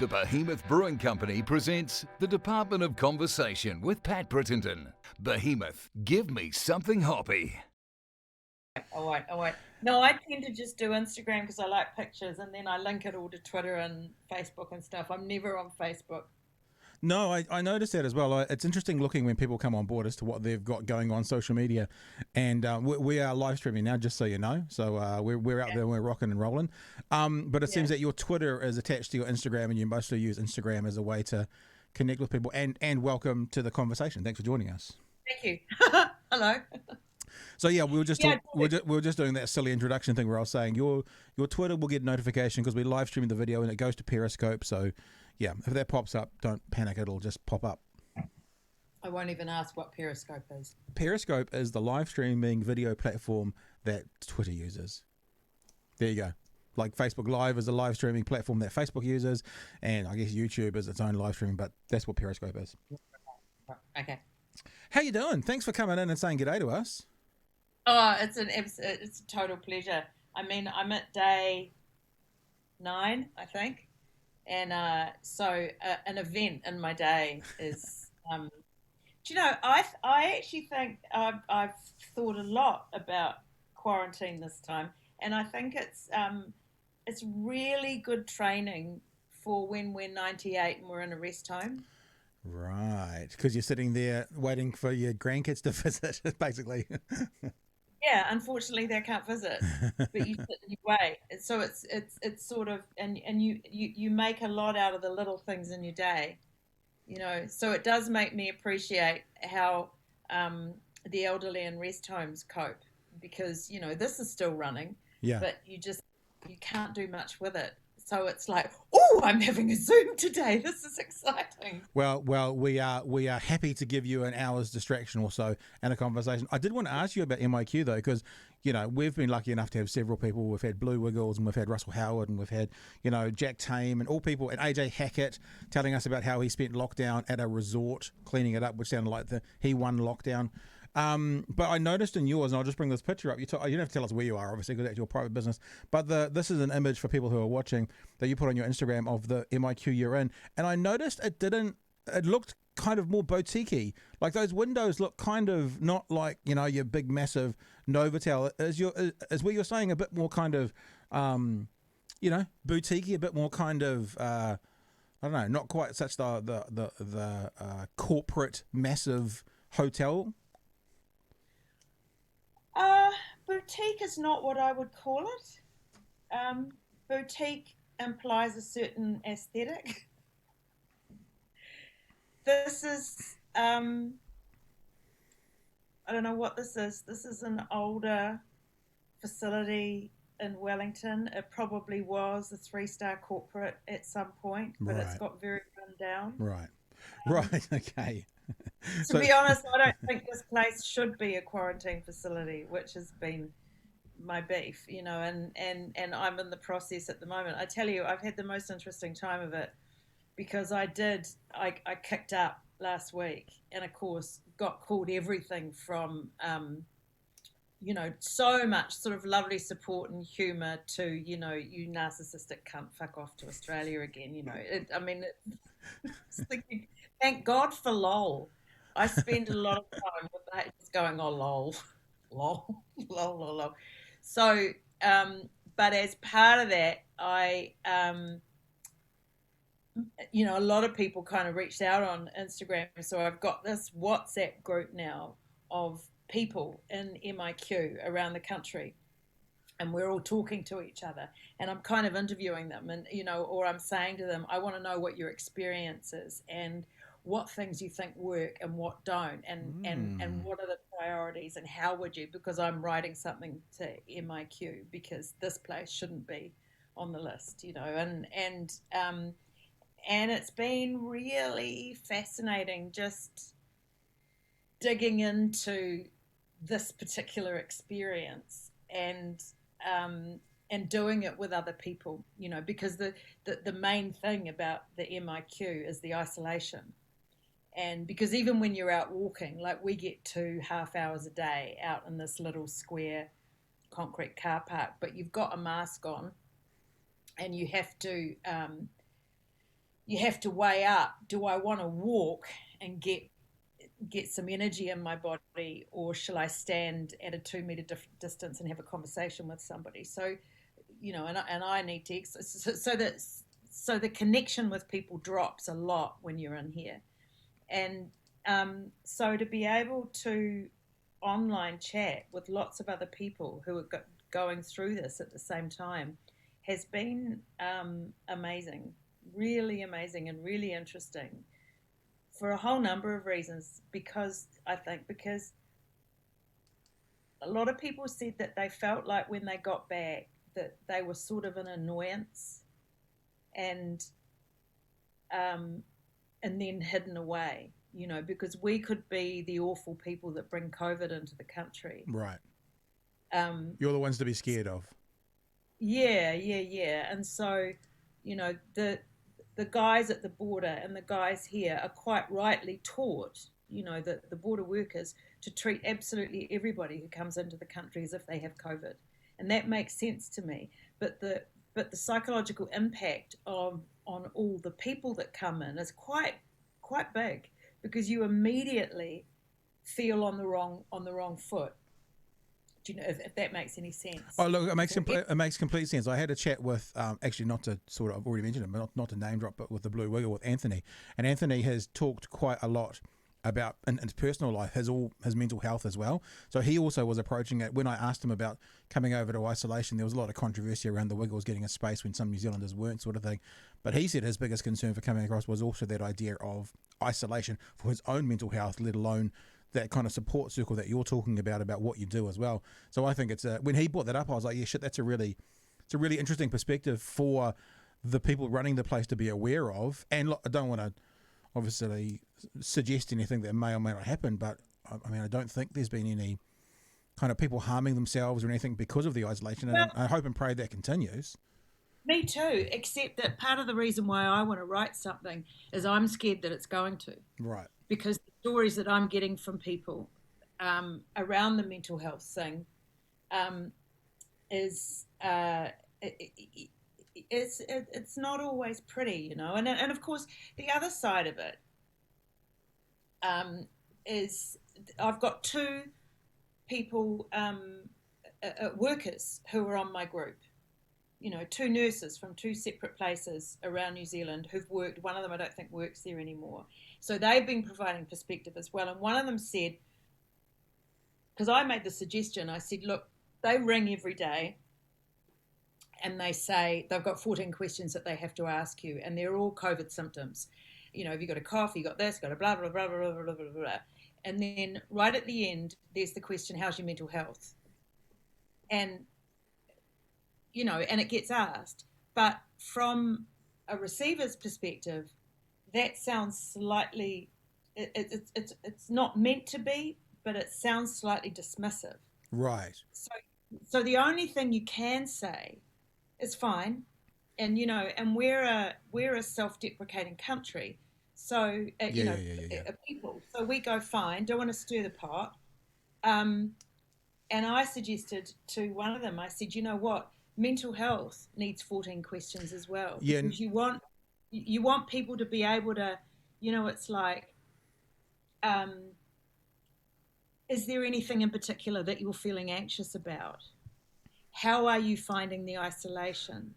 The Behemoth Brewing Company presents the Department of Conversation with Pat Brittenden. Behemoth, give me something hoppy. Oh wait. No, I tend to just do Instagram because I like pictures, and then I link it all to Twitter and Facebook and stuff. I'm never on Facebook. No, I noticed that as well. It's interesting looking when people come on board as to what they've got going on social media, and we are live streaming now, just so you know. So we're out Yeah, there, and we're rocking and rolling. But it yeah. seems that your Twitter is attached to your Instagram, and you mostly use Instagram as a way to connect with people. And welcome to the conversation. Thanks for joining us. Thank you. Hello. So yeah, we were just Yeah, talk, we were just doing that silly introduction thing where I was saying your Twitter will get notification because we live streaming the video and it goes to Periscope. So yeah, if that pops up, don't panic; it'll just pop up. I won't even ask what Periscope is. Periscope is the live streaming video platform that Twitter uses. There you go. Like Facebook Live is a live streaming platform that Facebook uses, and I guess YouTube is its own live streaming, but that's what Periscope is. Okay. How you doing? Thanks for coming in and saying g'day to us. Oh, it's a total pleasure. I mean, I'm at day 9, I think, and so an event in my day is. Do you know? I actually think I've thought a lot about quarantine this time, and I think it's really good training for when we're 98 and we're in a rest home. Right, because you're sitting there waiting for your grandkids to visit, basically. Yeah, unfortunately they can't visit, but you sit and you wait. And so it's sort of and you make a lot out of the little things in your day, you know. So it does make me appreciate how the elderly in rest homes cope because you know this is still running, Yeah. but you can't do much with it. So it's like, oh, I'm having a Zoom today. This is exciting. Well, we are happy to give you an hour's distraction or so and a conversation. I did want to ask you about MIQ though, because you know we've been lucky enough to have several people. We've had Blue Wiggles and we've had Russell Howard and we've had Jack Tame and all people and AJ Hackett telling us about how he spent lockdown at a resort cleaning it up, which sounded like he won lockdown. But I noticed in yours, and I'll just bring this picture up. You don't have to tell us where you are, obviously, because that's your private business. But this is an image for people who are watching that you put on your Instagram of the MIQ you're in, and I noticed it looked kind of more boutique-y. Like those windows look kind of not like your big massive Novotel. Is what you're saying a bit more kind of boutique-y, a bit more kind of I don't know, not quite such the corporate massive hotel. Boutique is not what I would call it. Boutique implies a certain aesthetic. This is, I don't know what this is. This is an older facility in Wellington. It probably was a 3-star corporate at some point, but it's Right. got very run down. Right. Um, Right. Okay. to So be honest, I don't think this place should be a quarantine facility, which has been my beef, and I'm in the process at the moment. I tell you, I've had the most interesting time of it because I kicked up last week and of course got called everything from, so much sort of lovely support and humour to, you narcissistic cunt, fuck off to Australia again, it's thinking, thank God for lol. I spend a lot of time with that just going, oh lol, lol, lol, lol, lol. So, but as part of that, a lot of people kind of reached out on Instagram. So I've got this WhatsApp group now of people in MIQ around the country. And we're all talking to each other. And I'm kind of interviewing them and, or I'm saying to them, I want to know what your experience is and what things you think work and what don't and what are the priorities and how would you, because I'm writing something to MIQ because this place shouldn't be on the list, and it's been really fascinating just digging into this particular experience and doing it with other people, because the main thing about the MIQ is the isolation. And because even when you're out walking, like we get 2.5 hours a day out in this little square concrete car park, but you've got a mask on and you have to you have to weigh up, do I want to walk and get some energy in my body, or shall I stand at a 2 meter distance and have a conversation with somebody? So, and I need to so the connection with people drops a lot when you're in here. And so to be able to online chat with lots of other people who are going through this at the same time has been amazing, really amazing, and really interesting for a whole number of reasons. Because a lot of people said that they felt like when they got back that they were sort of an annoyance, and then hidden away, because we could be the awful people that bring COVID into the country. Right. You're the ones to be scared of. Yeah. And so, the guys at the border and the guys here are quite rightly taught, the border workers, to treat absolutely everybody who comes into the country as if they have COVID. And that makes sense to me. But the psychological impact on all the people that come in is quite big, because you immediately feel on the wrong foot. Do you know if that makes any sense? Oh, look, it makes complete sense. I had a chat with, actually, not to sort of, I've already mentioned it, but not to name drop, but with the Blue Wiggle, with Anthony. And Anthony has talked quite a lot about, in his personal life, his mental health as well. So he also was approaching it. When I asked him about coming over to isolation, there was a lot of controversy around the Wiggles getting a space when some New Zealanders weren't, sort of thing. But he said his biggest concern for coming across was also that idea of isolation for his own mental health, let alone that kind of support circle that you're talking about what you do as well. So I think it's when he brought that up, I was like, yeah, shit, it's a really interesting perspective for the people running the place to be aware of. And look, I don't want to obviously suggest anything that may or may not happen, but I mean, I don't think there's been any kind of people harming themselves or anything because of the isolation, and I hope and pray that continues. Me too, except that part of the reason why I want to write something is I'm scared that it's going to. Right. Because the stories that I'm getting from people around the mental health thing is it's not always pretty, and of course the other side of it is I've got two people, workers who are on my group, two nurses from two separate places around New Zealand who've worked. One of them I don't think works there anymore. So they've been providing perspective as well. And one of them said, because I made the suggestion, I said, look, they ring every day and they say they've got 14 questions that they have to ask you, and they're all COVID symptoms. Have you got a cough? You got this, got a blah, blah, blah, blah, blah, blah, blah, blah. And then right at the end, there's the question, how's your mental health? And, and it gets asked. But from a receiver's perspective, that sounds slightly, it's not meant to be, but it sounds slightly dismissive. Right. So the only thing you can say is fine. And, and we're a self-deprecating country. So, people. So we go, fine, don't want to stir the pot. And I suggested to one of them, I said, you know what? Mental health needs 14 questions as well. Yeah. Because you want people to be able to, it's like, is there anything in particular that you're feeling anxious about? How are you finding the isolation?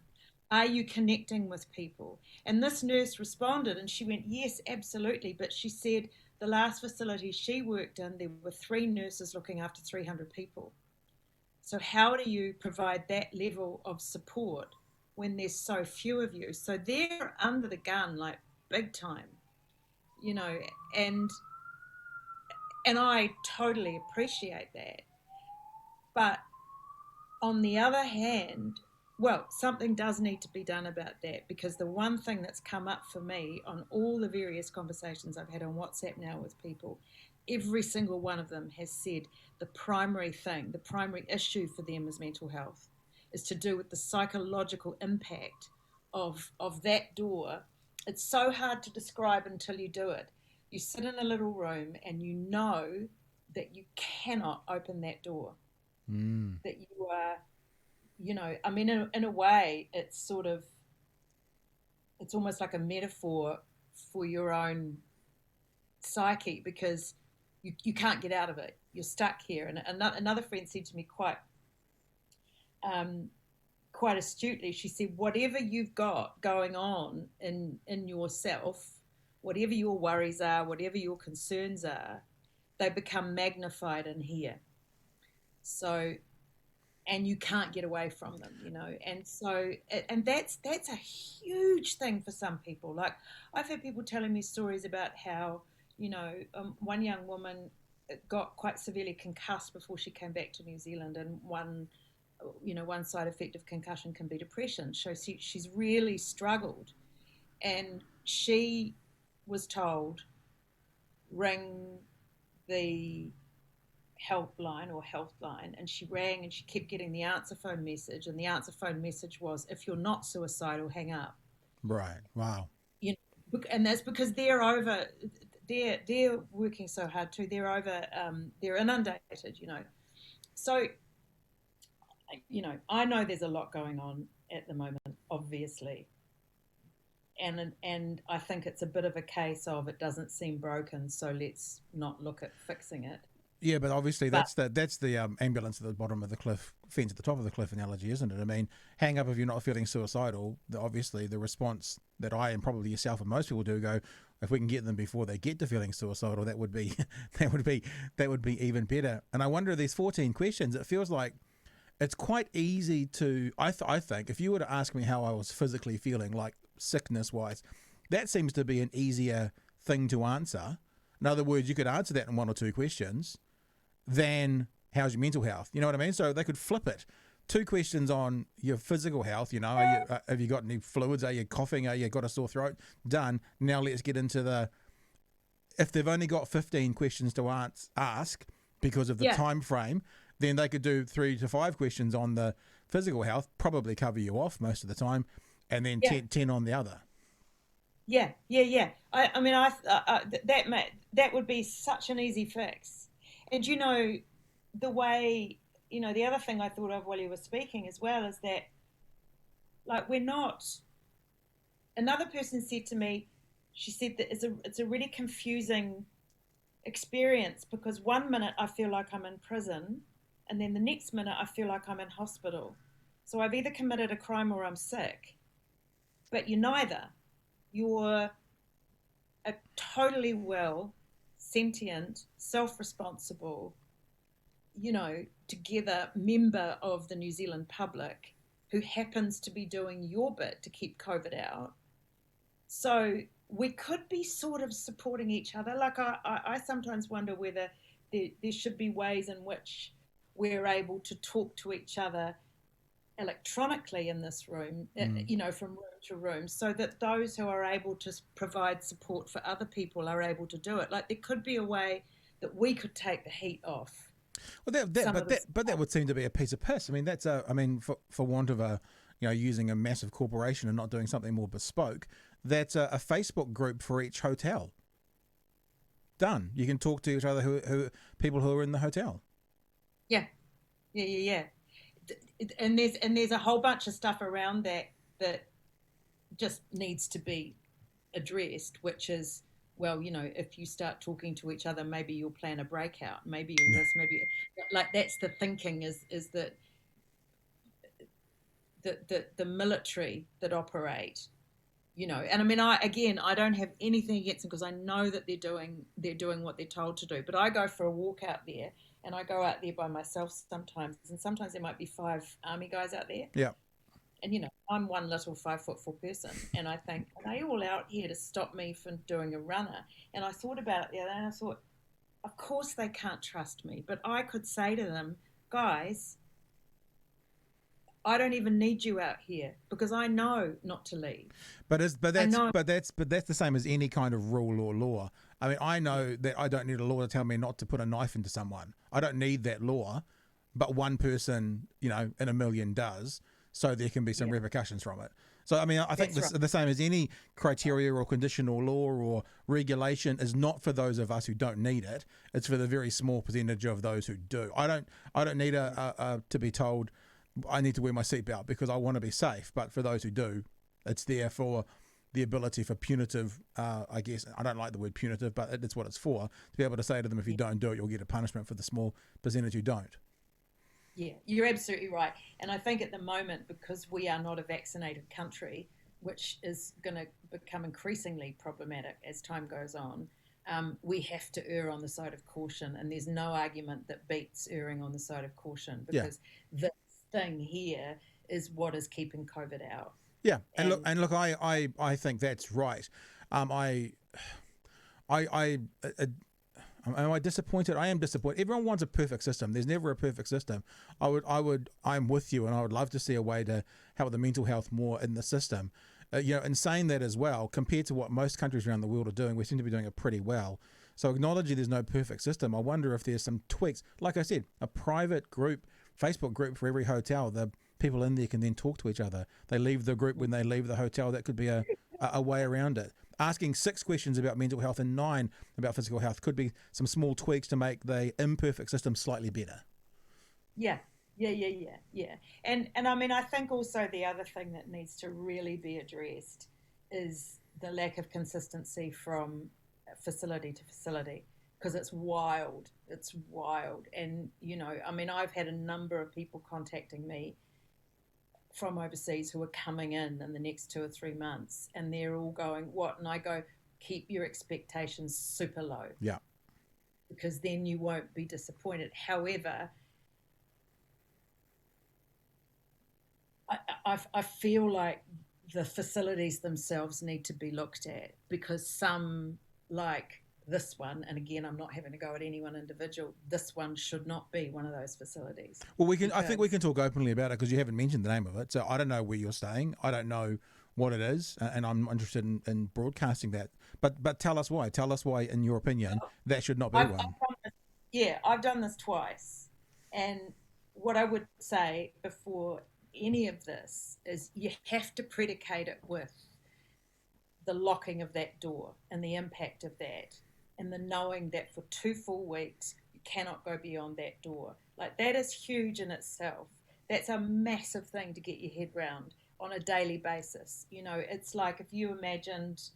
Are you connecting with people? And this nurse responded and she went, yes, absolutely. But she said the last facility she worked in, there were 3 nurses looking after 300 people. So how do you provide that level of support when there's so few of you? So they're under the gun, like big time, and I totally appreciate that. But on the other hand, well, something does need to be done about that, because the one thing that's come up for me on all the various conversations I've had on WhatsApp now with people, every single one of them has said the primary issue for them is mental health, is to do with the psychological impact of that door. It's so hard to describe until you do it. You sit in a little room and you know that you cannot open that door. That you are, I mean, in a way, it's sort of, it's almost like a metaphor for your own psyche, because you can't get out of it. You're stuck here. And another friend said to me quite astutely, she said, whatever you've got going on in yourself, whatever your worries are, whatever your concerns are, they become magnified in here. So, and you can't get away from them, and so, and that's a huge thing for some people. Like, I've had people telling me stories about how, one young woman got quite severely concussed before she came back to New Zealand, and one side effect of concussion can be depression. So she's really struggled, and she was told, ring the helpline or health line, and she rang and she kept getting the answer phone message, and the answer phone message was, if you're not suicidal, hang up. Right. Wow. And that's because they're working so hard too. They're inundated, So, I know there's a lot going on at the moment, obviously. And I think it's a bit of a case of, it doesn't seem broken, so let's not look at fixing it. Yeah, but obviously that's the ambulance at the bottom of the cliff, fence at the top of the cliff analogy, isn't it? I mean, hang up if you're not feeling suicidal. Obviously, the response that I and probably yourself and most people do go, if we can get them before they get to feeling suicidal, that would be even better. And I wonder, these 14 questions, it feels like it's quite easy to. I think if you were to ask me how I was physically feeling, like sickness wise, that seems to be an easier thing to answer. In other words, you could answer that in one or two questions than how's your mental health. You know what I mean? So they could flip it. 2 questions on your physical health. Have you got any fluids? Are you coughing? Are you got a sore throat? Done. Now let's get into if they've only got 15 questions to ask because of the time frame, then they could do 3 to 5 questions on the physical health, probably cover you off most of the time, and then 10 on the other. Yeah. I mean, that would be such an easy fix. And the way, the other thing I thought of while you were speaking as well is that, like, we're not. Another person said to me, she said that it's a really confusing experience, because one minute I feel like I'm in prison, and then the next minute I feel like I'm in hospital. So I've either committed a crime or I'm sick, but you're neither. You're a totally sentient, self-responsible, together member of the New Zealand public who happens to be doing your bit to keep COVID out. So we could be sort of supporting each other. Like, I sometimes wonder whether there should be ways in which we're able to talk to each other electronically in this room, from room to room, so that those who are able to provide support for other people are able to do it. Like, there could be a way that we could take the heat off. Well, that would seem to be a piece of piss. I mean, that's for want of using a massive corporation and not doing something more bespoke, that's a Facebook group for each hotel. Done. You can talk to each other, who people who are in the hotel. Yeah. And there's a whole bunch of stuff around that just needs to be addressed, which is, well, if you start talking to each other, maybe you'll plan a breakout, maybe you'll this, maybe, like, that's the thinking is that the military that operate, and I mean, I don't have anything against them, because I know that they're doing what they're told to do, but I go for a walk out there, and I go out there by myself sometimes, and sometimes there might be 5 army guys out there. Yeah. And, I'm one little 5'4" person, and I think, are they all out here to stop me from doing a runner? And I thought about it the other day, and I thought, of course they can't trust me, but I could say to them, guys, I don't even need you out here, because I know not to leave. But that's the same as any kind of rule or law. I mean, I know that I don't need a law to tell me not to put a knife into someone. I don't need that law, but one person, in a million does, so there can be some repercussions from it. So, I mean, I think the same as any criteria or condition or law or regulation is not for those of us who don't need it. It's for the very small percentage of those who do. I don't need to be told I need to wear my seatbelt because I want to be safe. But for those who do, it's there for the ability for punitive, I guess, I don't like the word punitive, but it's what it's for, to be able to say to them, if you don't do it, you'll get a punishment for the small percentage who don't. Yeah, you're absolutely right. And I think at the moment, because we are not a vaccinated country, which is going to become increasingly problematic as time goes on, we have to err on the side of caution. And there's no argument that beats erring on the side of caution, because this thing here is what is keeping COVID out. Yeah, and look, I think that's right. Am I disappointed? I am disappointed. Everyone wants a perfect system. There's never a perfect system. I'm with you, and I would love to see a way to help the mental health more in the system. In saying that as well, compared to what most countries around the world are doing, we seem to be doing it pretty well. So acknowledging there's no perfect system, I wonder if there's some tweaks. Like I said, a private group, Facebook group for every hotel. The people in there can then talk to each other. They leave the group when they leave the hotel. That could be a way around it. Asking 6 questions about mental health and 9 about physical health could be some small tweaks to make the imperfect system slightly better. Yeah. And I mean, I think also the other thing that needs to really be addressed is the lack of consistency from facility to facility, because it's wild. And, I mean, I've had a number of people contacting me from overseas who are coming in the next 2 or 3 months, and they're all going, what? And I go, keep your expectations super low. Yeah. Because then you won't be disappointed. However, I feel like the facilities themselves need to be looked at, because some, like this one, and again, I'm not having to go at any one individual, this one should not be one of those facilities. Well, I think we can talk openly about it, because you haven't mentioned the name of it. So I don't know where you're staying. I don't know what it is, and I'm interested in broadcasting that. But tell us why. Tell us why, in your opinion, that should not be one. I've done this twice. And what I would say before any of this is you have to predicate it with the locking of that door and the impact of that, and the knowing that for 2 full weeks you cannot go beyond that door. Like, that is huge in itself. That's a massive thing to get your head round on a daily basis. It's like if you imagined,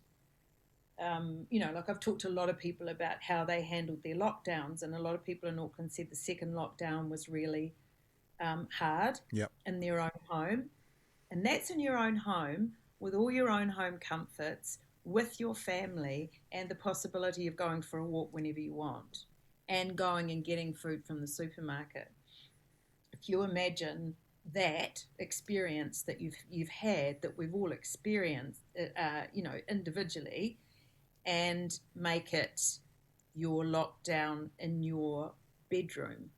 like I've talked to a lot of people about how they handled their lockdowns, and a lot of people in Auckland said the second lockdown was really hard in their own home. And that's in your own home, with all your own home comforts, with your family, and the possibility of going for a walk whenever you want, and going and getting food from the supermarket. If you imagine that experience that you've had, that we've all experienced, individually, and make it your lockdown in your bedroom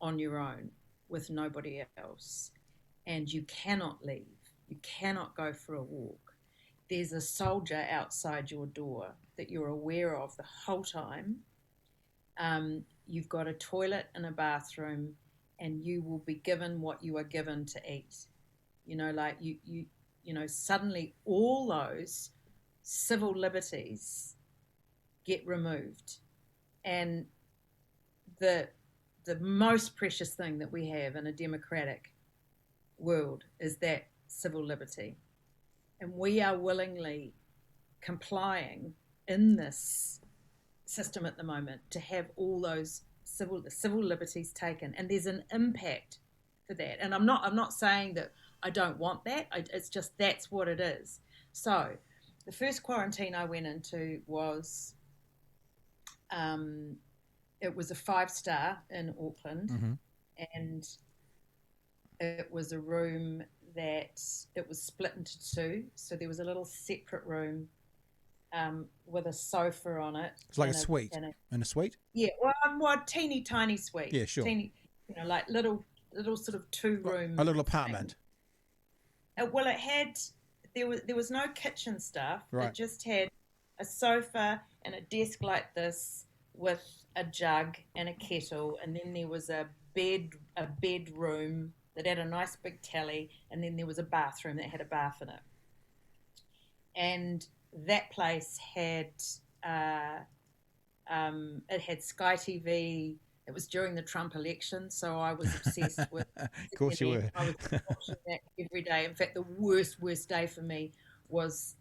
on your own with nobody else, and you cannot leave, you cannot go for a walk. There's a soldier outside your door that you're aware of the whole time. You've got a toilet and a bathroom, and you will be given what you are given to eat. Suddenly all those civil liberties get removed. And the most precious thing that we have in a democratic world is that civil liberty. And we are willingly complying in this system at the moment to have all those civil liberties taken. And there's an impact for that. And I'm not saying that I don't want that. It's just that's what it is. So the first quarantine I went into was it was a 5-star in Auckland, and it was a room that it was split into 2. So there was a little separate room with a sofa on it. It's like a suite. In a suite? Yeah, well, teeny tiny suite. Yeah, sure. Teeny, like little sort of 2-room. A little apartment. Well, there was no kitchen stuff. Right. It just had a sofa and a desk like this with a jug and a kettle, and then there was a bedroom that had a nice big telly, and then there was a bathroom that had a bath in it. And that place had it had Sky TV. It was during the Trump election, so I was obsessed with. Of course you were. I was watching that every day. In fact, the worst day for me was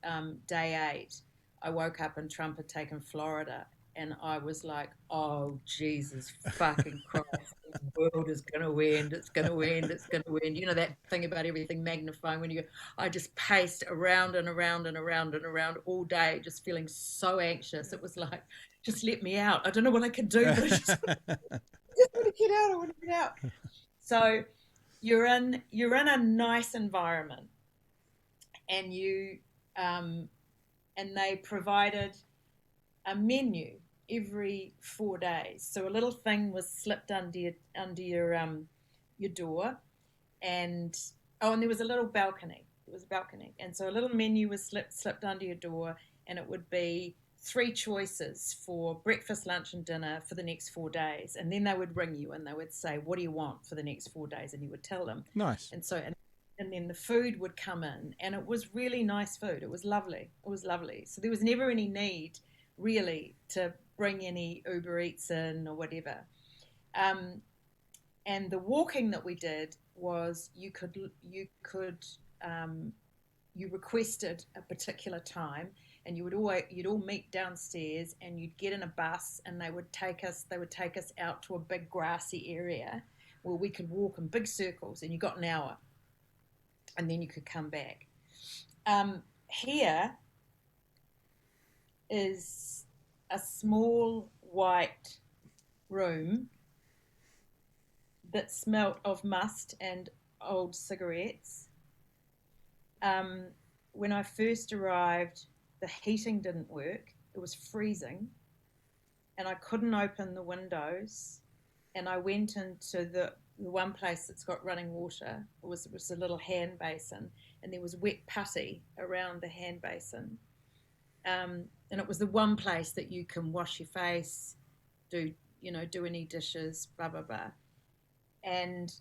day 8. I woke up and Trump had taken Florida, and I was like, oh, Jesus fucking Christ, the world is going to end. It's going to end. It's going to end. You know that thing about everything magnifying when you, I just paced around and around and around and around all day, just feeling so anxious. It was like, just let me out. I don't know what I can do, but I just want to get out. I want to get out. So you're in a nice environment, and and they provided a menu every 4 days. So a little thing was slipped under your door, and there was a little balcony. There was a balcony, and so a little menu was slipped under your door, and it would be 3 choices for breakfast, lunch, and dinner for the next 4 days. And then they would ring you and they would say, "What do you want for the next 4 days?" And you would tell them. Nice. And then the food would come in, and it was really nice food. It was lovely. It was lovely. So there was never any need really to bring any Uber Eats in or whatever. And the walking that we did was you requested a particular time, and you'd all meet downstairs, and you'd get in a bus, and they would take us out to a big grassy area where we could walk in big circles, and you got an hour, and then you could come back. Here is a small white room that smelt of must and old cigarettes. When I first arrived, the heating didn't work. It was freezing, and I couldn't open the windows. And I went into the one place that's got running water. It was a little hand basin, and there was wet putty around the hand basin. And it was the one place that you can wash your face, do any dishes, blah, blah, blah. And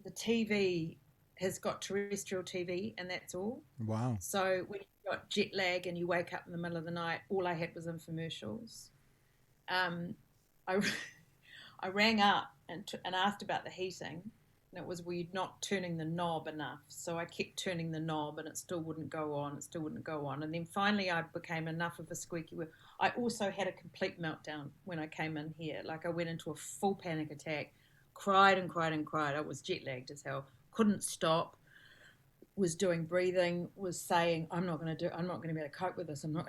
the TV has got terrestrial TV, and that's all. Wow. So when you've got jet lag and you wake up in the middle of the night, all I had was infomercials. I rang up and asked about the heating, and it was, were you not turning the knob enough? So I kept turning the knob, and it still wouldn't go on. And then finally I became enough of a squeaky wheel. I also had a complete meltdown when I came in here. Like, I went into a full panic attack, cried and cried and cried. I was jet lagged as hell, couldn't stop, was doing breathing, was saying, I'm not going to be able to cope with this. I can't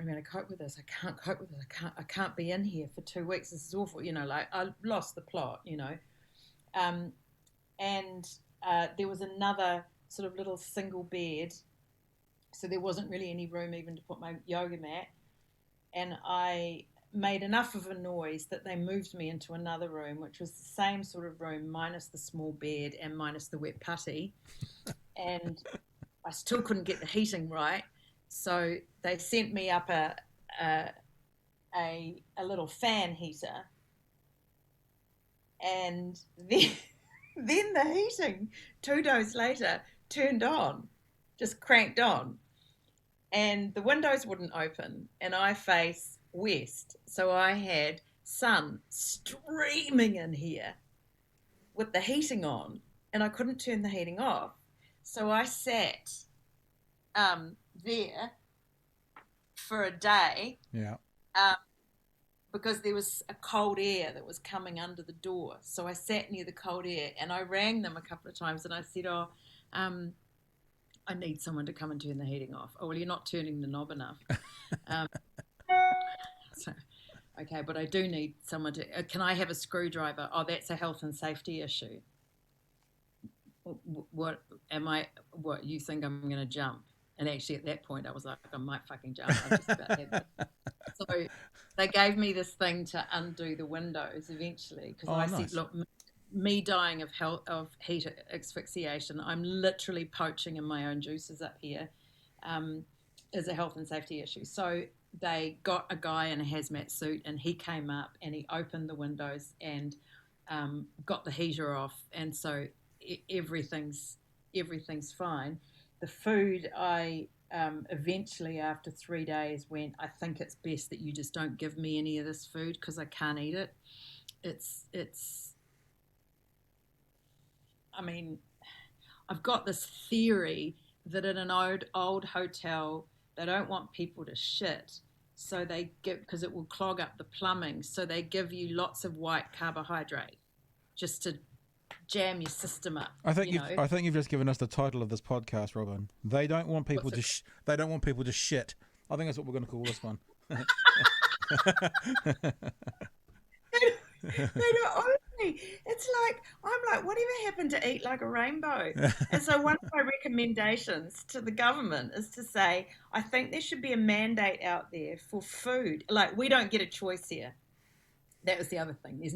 cope with this. I can't be in here for 2 weeks. This is awful. Like, I lost the plot, and there was another sort of little single bed. So there wasn't really any room even to put my yoga mat. And I made enough of a noise that they moved me into another room, which was the same sort of room, minus the small bed and minus the wet putty. And I still couldn't get the heating right, so they sent me up a little fan heater, and then the heating 2 days later turned on, just cranked on, and the windows wouldn't open, and I face west, so I had sun streaming in here with the heating on, and I couldn't turn the heating off. So I sat there for a day, because there was a cold air that was coming under the door. So I sat near the cold air, and I rang them a couple of times, and I said, I need someone to come and turn the heating off. Oh, well, you're not turning the knob enough. Okay, but I do need someone to, can I have a screwdriver? Oh, that's a health and safety issue. What you think I'm going to jump? And actually at that point I was like, I might fucking jump. I just about had it. So they gave me this thing to undo the windows eventually, because said, look, me dying of heat asphyxiation, I'm literally poaching in my own juices up here, is a health and safety issue. So they got a guy in a hazmat suit, and he came up and he opened the windows and got the heater off, and so everything's fine. The food, I eventually after 3 days went, I think it's best that you just don't give me any of this food because I can't eat it. I mean, I've got this theory that in an old hotel, they don't want people to shit. So they give, because it will clog up the plumbing. So they give you lots of white carbohydrate just to jam your system up. I think you've just given us the title of this podcast, Robyn. They don't want people they don't want people to shit. I think that's what we're going to call this one. They don't, honestly, it's like, I'm like, whatever happened to eat like a rainbow? And so one of my recommendations to the government is to say, I think there should be a mandate out there for food. Like, we don't get a choice here. That was the other thing. There's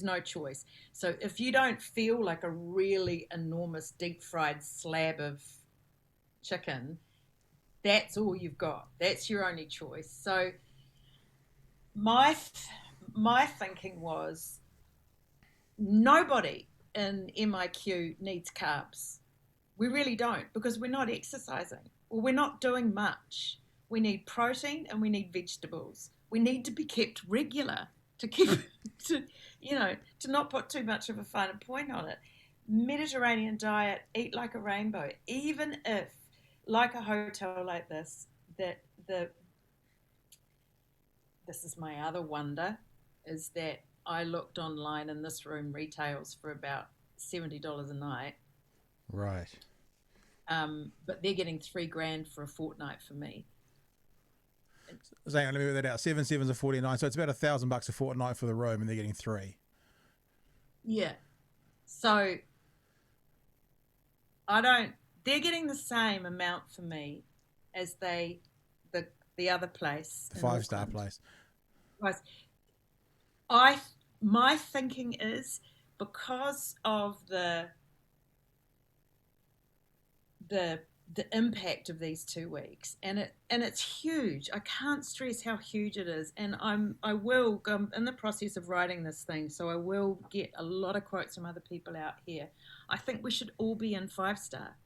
no choice. So if you don't feel like a really enormous deep fried slab of chicken, that's all you've got. That's your only choice. So my thinking was, nobody in MIQ needs carbs. We really don't, because we're not exercising or we're not doing much. We need protein and we need vegetables. We need to be kept regular to keep to not put too much of a finer point on it. Mediterranean diet, eat like a rainbow. Even if, like a hotel like this, this is my other wonder, is that I looked online and this room retails for about $70 a night. Right. But they're getting $3,000 for a fortnight for me. So hang on, let me work that out. 7 sevens are 49, so it's about $1,000 a fortnight for the room, and they're getting 3. Yeah. So they're getting the same amount for me as the other place. The 5-star place. My thinking is, because of the impact of these 2 weeks, and it's huge. I can't stress how huge it is, and I'm in the process of writing this thing, so I will get a lot of quotes from other people out here. I think we should all be in 5-star.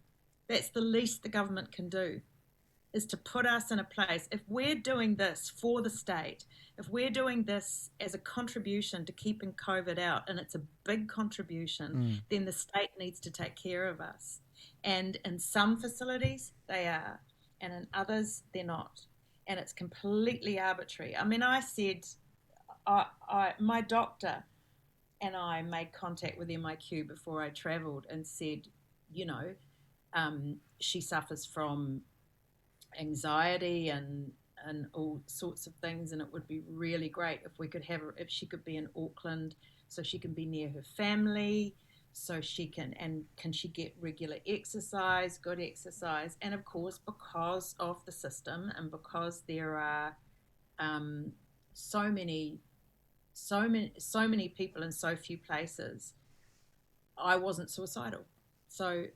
That's the least the government can do, is to put us in a place. If we're doing this for the state, if we're doing this as a contribution to keeping COVID out, and it's a big contribution, then the state needs to take care of us. And in some facilities, they are, and in others, they're not. And it's completely arbitrary. I mean, I said, my doctor and I made contact with MIQ before I travelled and said, she suffers from anxiety and all sorts of things, and it would be really great if we could have her, if she could be in Auckland, so she can be near her family, so she can she get regular exercise, good exercise. And of course, because of the system and because there are so many people in so few places, I wasn't suicidal. So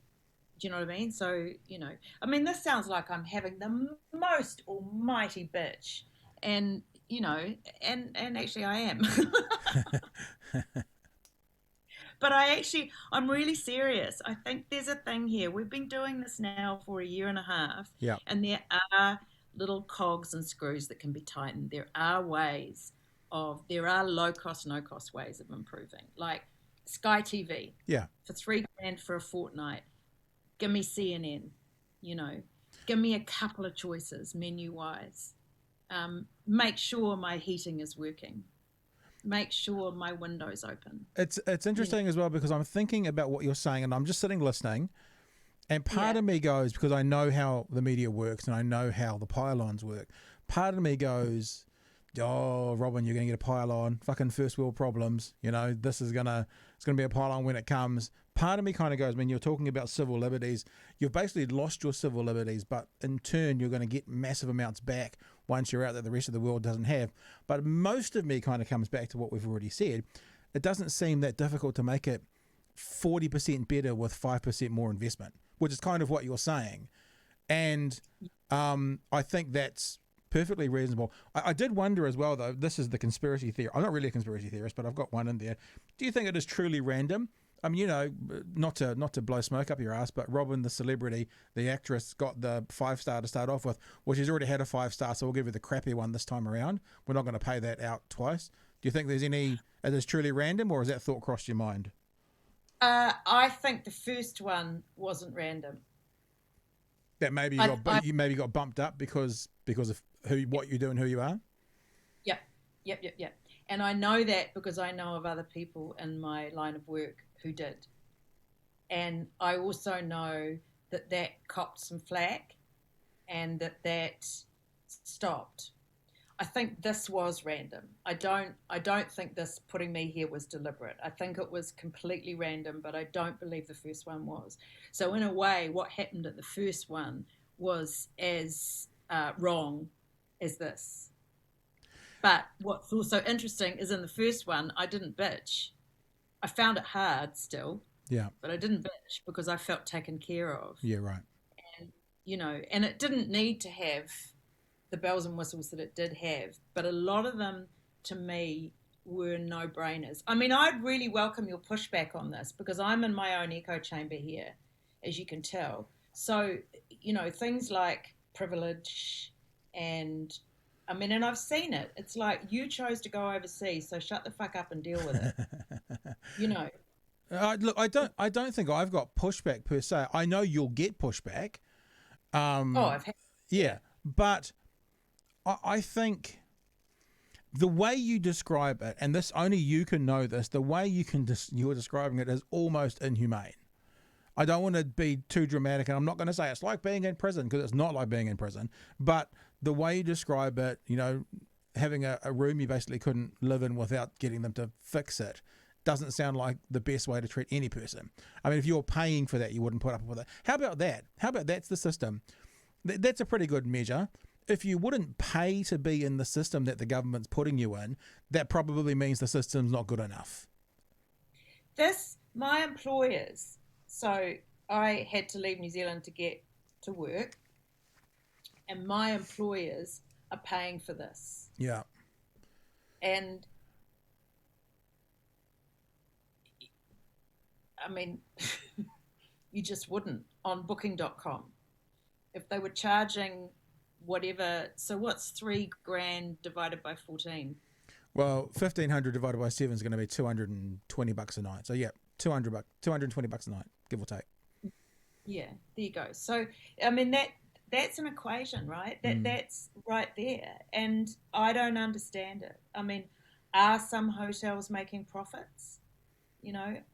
do you know what I mean? So, this sounds like I'm having the most almighty bitch, and actually I am. But I'm really serious. I think there's a thing here. We've been doing this now for a year and a half. Yeah. And there are little cogs and screws that can be tightened. There are low cost, no cost ways of improving. Like Sky TV. Yeah. For $3,000 for a fortnight. Give me CNN, give me a couple of choices menu wise. Make sure my heating is working. Make sure my window's open. It's interesting as well, because I'm thinking about what you're saying, and I'm just sitting listening, and part of me goes, because I know how the media works and I know how the pylons work, part of me goes, oh, Robyn, you're going to get a pylon, fucking first world problems, it's going to be a pylon when it comes. Part of me kind of goes, when you're talking about civil liberties, you've basically lost your civil liberties, but in turn you're going to get massive amounts back once you're out that the rest of the world doesn't have. But most of me kind of comes back to what we've already said. It doesn't seem that difficult to make it 40% better with 5% more investment, which is kind of what you're saying. And I think that's perfectly reasonable. I did wonder as well, though, this is the conspiracy theory. I'm not really a conspiracy theorist, but I've got one in there. Do you think it is truly random? I mean, not to blow smoke up your ass, but Robyn, the celebrity, the actress, got the 5-star to start off with. Well, she's already had a 5-star, so we'll give her the crappy one this time around. We're not going to pay that out twice. Do you think it is truly random, or has that thought crossed your mind? I think the first one wasn't random. That maybe you maybe got bumped up because of what you do and who you are. Yep. And I know that because I know of other people in my line of work who did. And I also know that copped some flack and that stopped. I think this was random. I don't think this putting me here was deliberate. I think it was completely random, but I don't believe the first one was. So in a way, what happened at the first one was as wrong as this. But what's also interesting is in the first one, I didn't bitch. I found it hard still. Yeah. But I didn't bitch because I felt taken care of. Yeah, right. And, and it didn't need to have the bells and whistles that it did have. But a lot of them, to me, were no-brainers. I mean, I'd really welcome your pushback on this because I'm in my own echo chamber here, as you can tell. So, things like privilege and I've seen it. It's like you chose to go overseas, so shut the fuck up and deal with it. Look, I don't think I've got pushback per se. I know you'll get pushback. I've had. Yeah, but I think the way you describe it, and this only you can know this, the way you're describing it is almost inhumane. I don't want to be too dramatic, and I'm not going to say it's like being in prison because it's not like being in prison. But the way you describe it, having a room you basically couldn't live in without getting them to fix it, doesn't sound like the best way to treat any person. I mean, if you're paying for that, you wouldn't put up with it. How about that? How about that's the system? That's a pretty good measure. If you wouldn't pay to be in the system that the government's putting you in, that probably means the system's not good enough. My employers, so I had to leave New Zealand to get to work, and my employers are paying for this. Yeah. And I mean, you just wouldn't on booking.com. If they were charging whatever, so what's $3,000 divided by 14? Well, 1,500 divided by 7 is going to be $220 a night. So yeah, $220 a night, give or take. Yeah, there you go. So I mean that's an equation, right? That's right there, and I don't understand it. I mean, are some hotels making profits?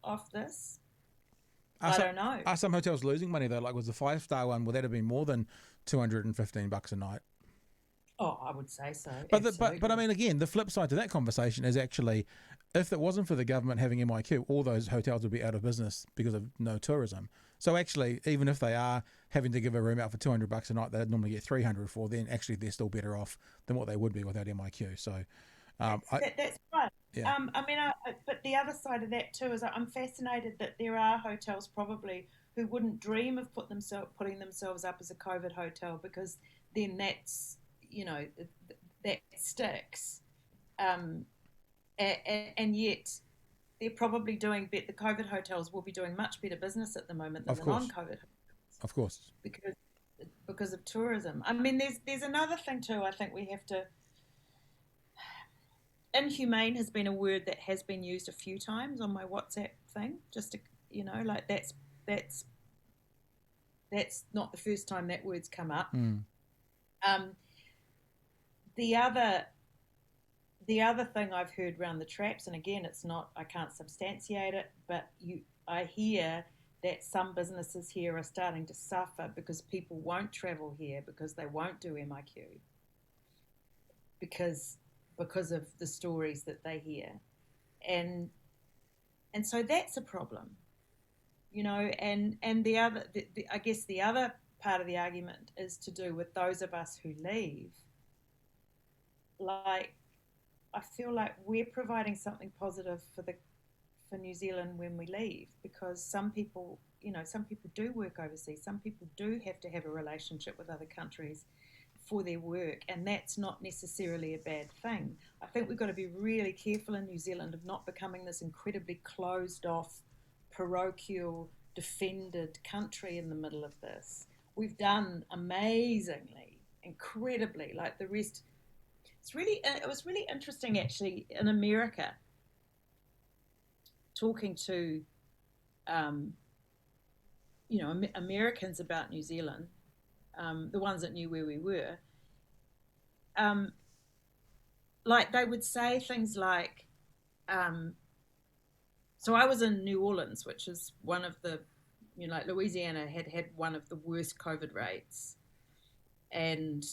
Off this? I don't know. Are some hotels losing money though? Like was the 5-star one, would that have been more than $215 a night? Oh, I would say so. But I mean, again, the flip side to that conversation is actually, if it wasn't for the government having MIQ, all those hotels would be out of business because of no tourism. So actually, even if they are having to give a room out for $200 a night, they'd normally get $300 for. Then actually, they're still better off than what they would be without MIQ. So that's right. Yeah. But the other side of that too is I'm fascinated that there are hotels probably who wouldn't dream of putting themselves up as a COVID hotel because then that's that sticks, and yet they're probably doing the COVID hotels will be doing much better business at the moment than the non-COVID hotels. Of course, because of tourism. I mean, there's another thing too. I think we have to. Inhumane has been a word that has been used a few times on my WhatsApp thing. Just to, like that's not the first time that word's come up. The other thing I've heard around the traps, and again, it's not, I can't substantiate it, but I hear that some businesses here are starting to suffer because people won't travel here because they won't do MIQ because of the stories that they hear, and so that's a problem, and I guess the other part of the argument is to do with those of us who leave. Like, I feel like we're providing something positive for New Zealand when we leave, because some people do work overseas. Some people do have to have a relationship with other countries for their work, and that's not necessarily a bad thing. I think we've got to be really careful in New Zealand of not becoming this incredibly closed off, parochial, defended country in the middle of this. We've done amazingly, incredibly, like the rest. It was really interesting actually in America, talking to Americans about New Zealand, the ones that knew where we were, like they would say things like, so I was in New Orleans, which is one of the, like Louisiana had one of the worst COVID rates, and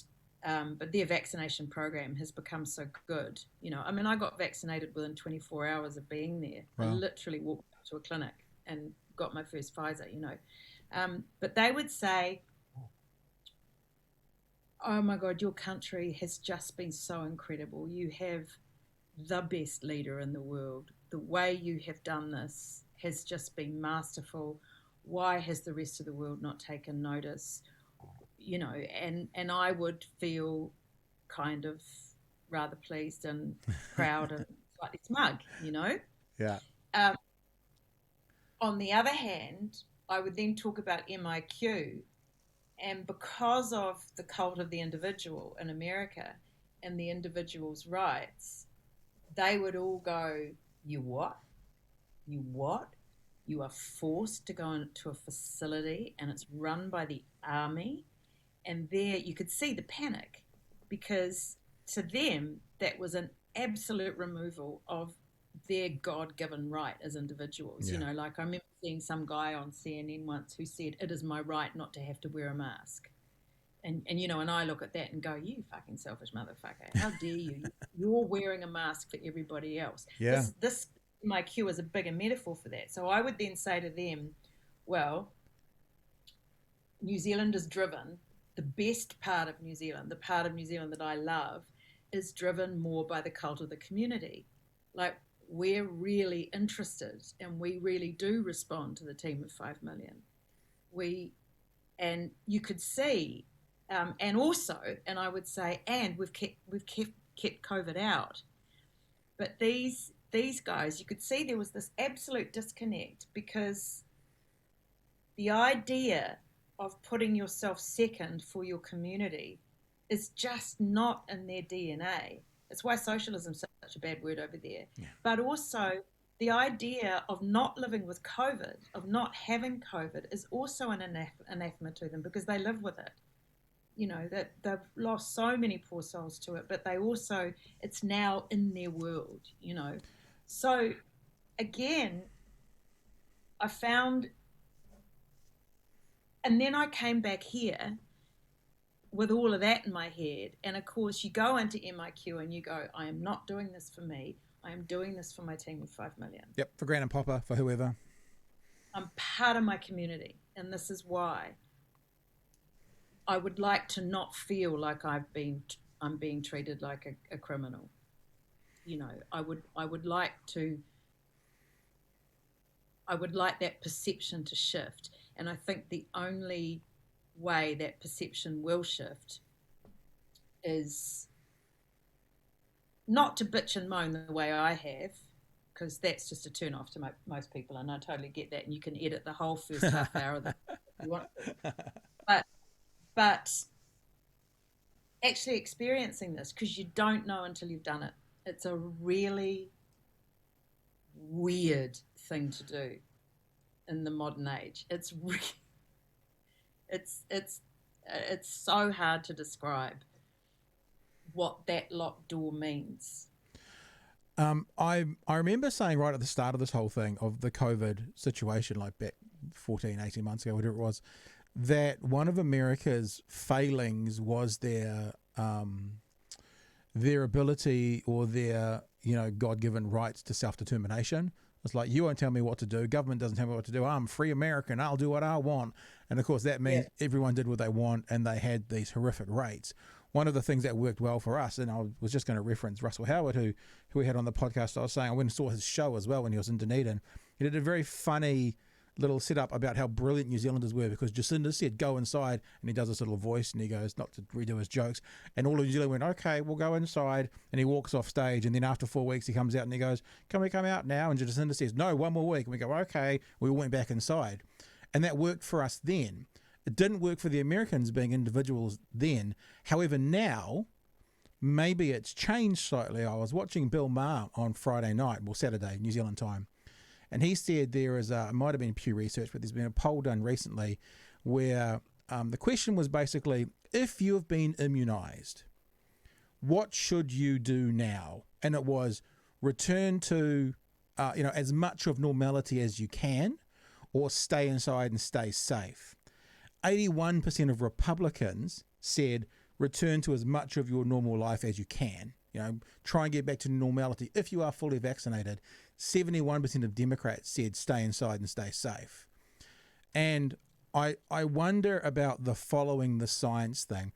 but their vaccination program has become so good. I mean, I got vaccinated within 24 hours of being there. Wow. I literally walked up to a clinic and got my first Pfizer, but they would say, oh my God, your country has just been so incredible. You have the best leader in the world. The way you have done this has just been masterful. Why has the rest of the world not taken notice? And I would feel kind of rather pleased and proud and slightly smug, Yeah. On the other hand, I would then talk about MIQ, and because of the cult of the individual in America and the individual's rights, they would all go, you what? You what? You are forced to go into a facility and it's run by the army. And there you could see the panic, because to them that was an absolute removal of their God-given right as individuals. Yeah. Like I remember seeing some guy on CNN once who said, it is my right not to have to wear a mask. And I look at that and go, you fucking selfish motherfucker. How dare you? You're wearing a mask for everybody else. Yeah. This my cue is a bigger metaphor for that. So I would then say to them, well, New Zealand is driven, the best part of New Zealand, the part of New Zealand that I love, is driven more by the cult of the community. Like, we're really interested and we really do respond to the team of 5 million. And you could see, and also, and I would say, and we've kept COVID out. But these guys, you could see there was this absolute disconnect, because the idea of putting yourself second for your community is just not in their DNA. It's why socialism is such a bad word over there. Yeah. But also the idea of not living with COVID, of not having COVID, is also an anathema to them, because they live with it. That they've lost so many poor souls to it, but they also, it's now in their world, So again, I found, and then I came back here with all of that in my head. And of course, you go into MIQ and you go, I am not doing this for me. I am doing this for my team of 5 million. Yep, for Gran and Papa, for whoever. I'm part of my community. And this is why I would like to not feel like I'm being treated like a criminal. I would like that perception to shift. And I think the only way that perception will shift is not to bitch and moan the way I have, because that's just a turn off to most people, and I totally get that, and you can edit the whole first half hour of that if you want to. But actually experiencing this, because you don't know until you've done it, it's a really weird thing to do in the modern age. It's so hard to describe what that locked door means. I remember saying right at the start of this whole thing of the COVID situation, like back 14, 18 months ago, whatever it was, that one of America's failings was their ability, or their God-given rights to self-determination. It's like, you won't tell me what to do. Government doesn't tell me what to do. I'm free American. I'll do what I want. And of course, that means everyone did what they want, and they had these horrific rates. One of the things that worked well for us, and I was just going to reference Russell Howard, who we had on the podcast. I was saying I went and saw his show as well when he was in Dunedin. He did a very funny little setup about how brilliant New Zealanders were, because Jacinda said, go inside, and he does this little voice, and he goes, not to redo his jokes, and all of New Zealand went, okay, we'll go inside, and he walks off stage, and then after 4 weeks he comes out and he goes, can we come out now? And Jacinda says, no, 1 more week, and we go, okay. We went back inside, and that worked for us then. It didn't work for the Americans being individuals then. However, now maybe it's changed slightly. I was watching Bill Maher on Friday night, well, Saturday, New Zealand time, and he said there is it might have been Pew Research, but there's been a poll done recently where the question was basically, if you have been immunised, what should you do now? And it was return to, as much of normality as you can, or stay inside and stay safe. 81% of Republicans said return to as much of your normal life as you can. Try and get back to normality if you are fully vaccinated. 71% of Democrats said stay inside and stay safe. And I wonder about the following the science thing.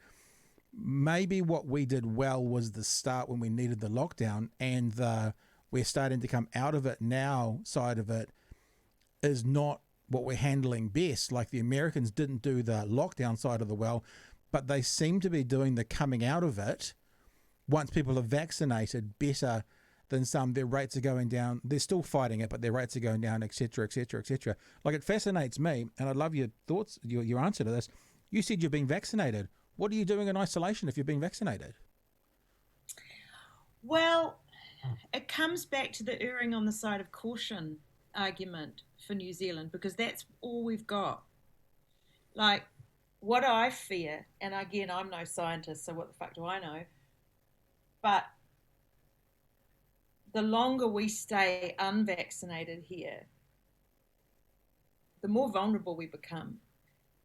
Maybe what we did well was the start when we needed the lockdown, and we're starting to come out of it now side of it is not what we're handling best. Like the Americans didn't do the lockdown side of the well, but they seem to be doing the coming out of it once people are vaccinated better than some. Their rates are going down. They're still fighting it, but their rates are going down, etc., etc., etc. Like, it fascinates me, and I'd love your thoughts, your answer to this. You said you've been vaccinated. What are you doing in isolation if you've been vaccinated? Well, it comes back to the erring on the side of caution argument for New Zealand, because that's all we've got. Like, what I fear, and again, I'm no scientist, so what the fuck do I know? But the longer we stay unvaccinated here, the more vulnerable we become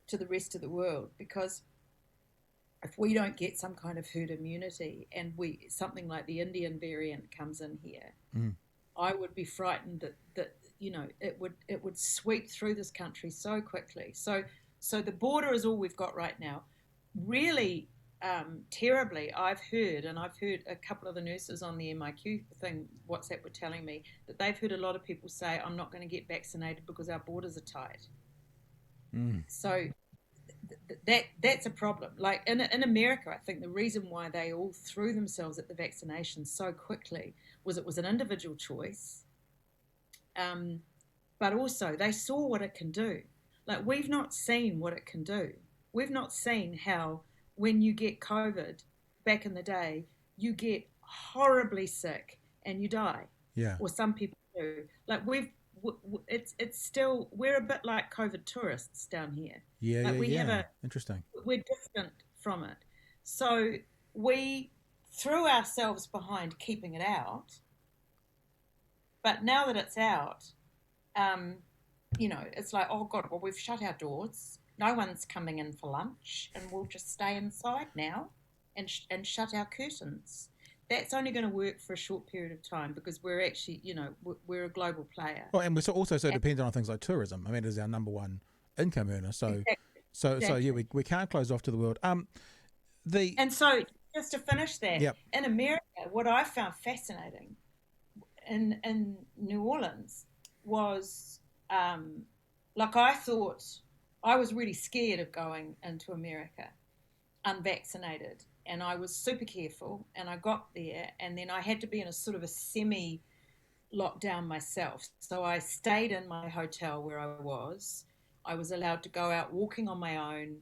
to the rest of the world, because if we don't get some kind of herd immunity and something like the Indian variant comes in here, I would be frightened that it would sweep through this country so quickly. So the border is all we've got right now. Really terribly, I've heard a couple of the nurses on the MIQ thing, WhatsApp, were telling me that they've heard a lot of people say, I'm not going to get vaccinated because our borders are tight. So that's a problem. Like in America, I think the reason why they all threw themselves at the vaccination so quickly was it was an individual choice, but also they saw what it can do. Like, we've not seen what it can do. We've not seen how when you get COVID back in the day, you get horribly sick and you die. Yeah. Or some people do. Like, it's still, we're a bit like COVID tourists down here. Yeah, like interesting. We're distant from it. So we threw ourselves behind keeping it out. But now that it's out, it's like, oh God, well, we've shut our doors. No one's coming in for lunch, and we'll just stay inside now and shut our curtains. That's only going to work for a short period of time, because we're actually, we're a global player. Oh, and we're also so dependent on things like tourism. I mean, it is our number one income earner. So, exactly. So yeah, we can't close off to the world. And so just to finish that, yep. In America, what I found fascinating in New Orleans was, I thought, I was really scared of going into America unvaccinated, and I was super careful, and I got there, and then I had to be in a sort of a semi-lockdown myself. So I stayed in my hotel where I was. I was allowed to go out walking on my own,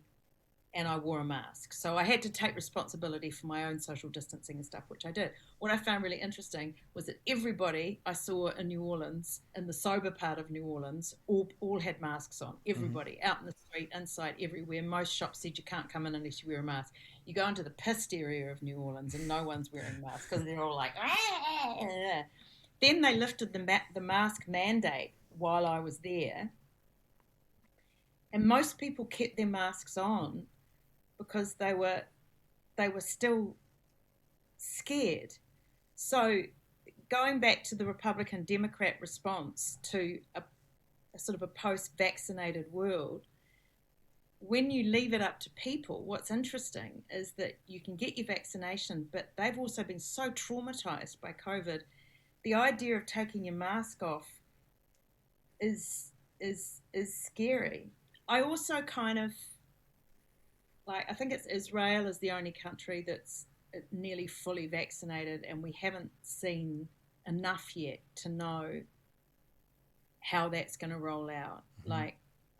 and I wore a mask. So I had to take responsibility for my own social distancing and stuff, which I did. What I found really interesting was that everybody I saw in New Orleans, in the sober part of New Orleans, all had masks on. Everybody, out in the street, inside, everywhere. Most shops said you can't come in unless you wear a mask. You go into the pissed area of New Orleans and no one's wearing masks because they're all like, ah. Then they lifted the mask mandate while I was there. And most people kept their masks on because they were still scared. So going back to the Republican-Democrat response to a sort of a post-vaccinated world, when you leave it up to people, what's interesting is that you can get your vaccination, but they've also been so traumatized by COVID. The idea of taking your mask off is scary. I also kind of, I think it's Israel is the only country that's nearly fully vaccinated, and we haven't seen enough yet to know how that's going to roll out.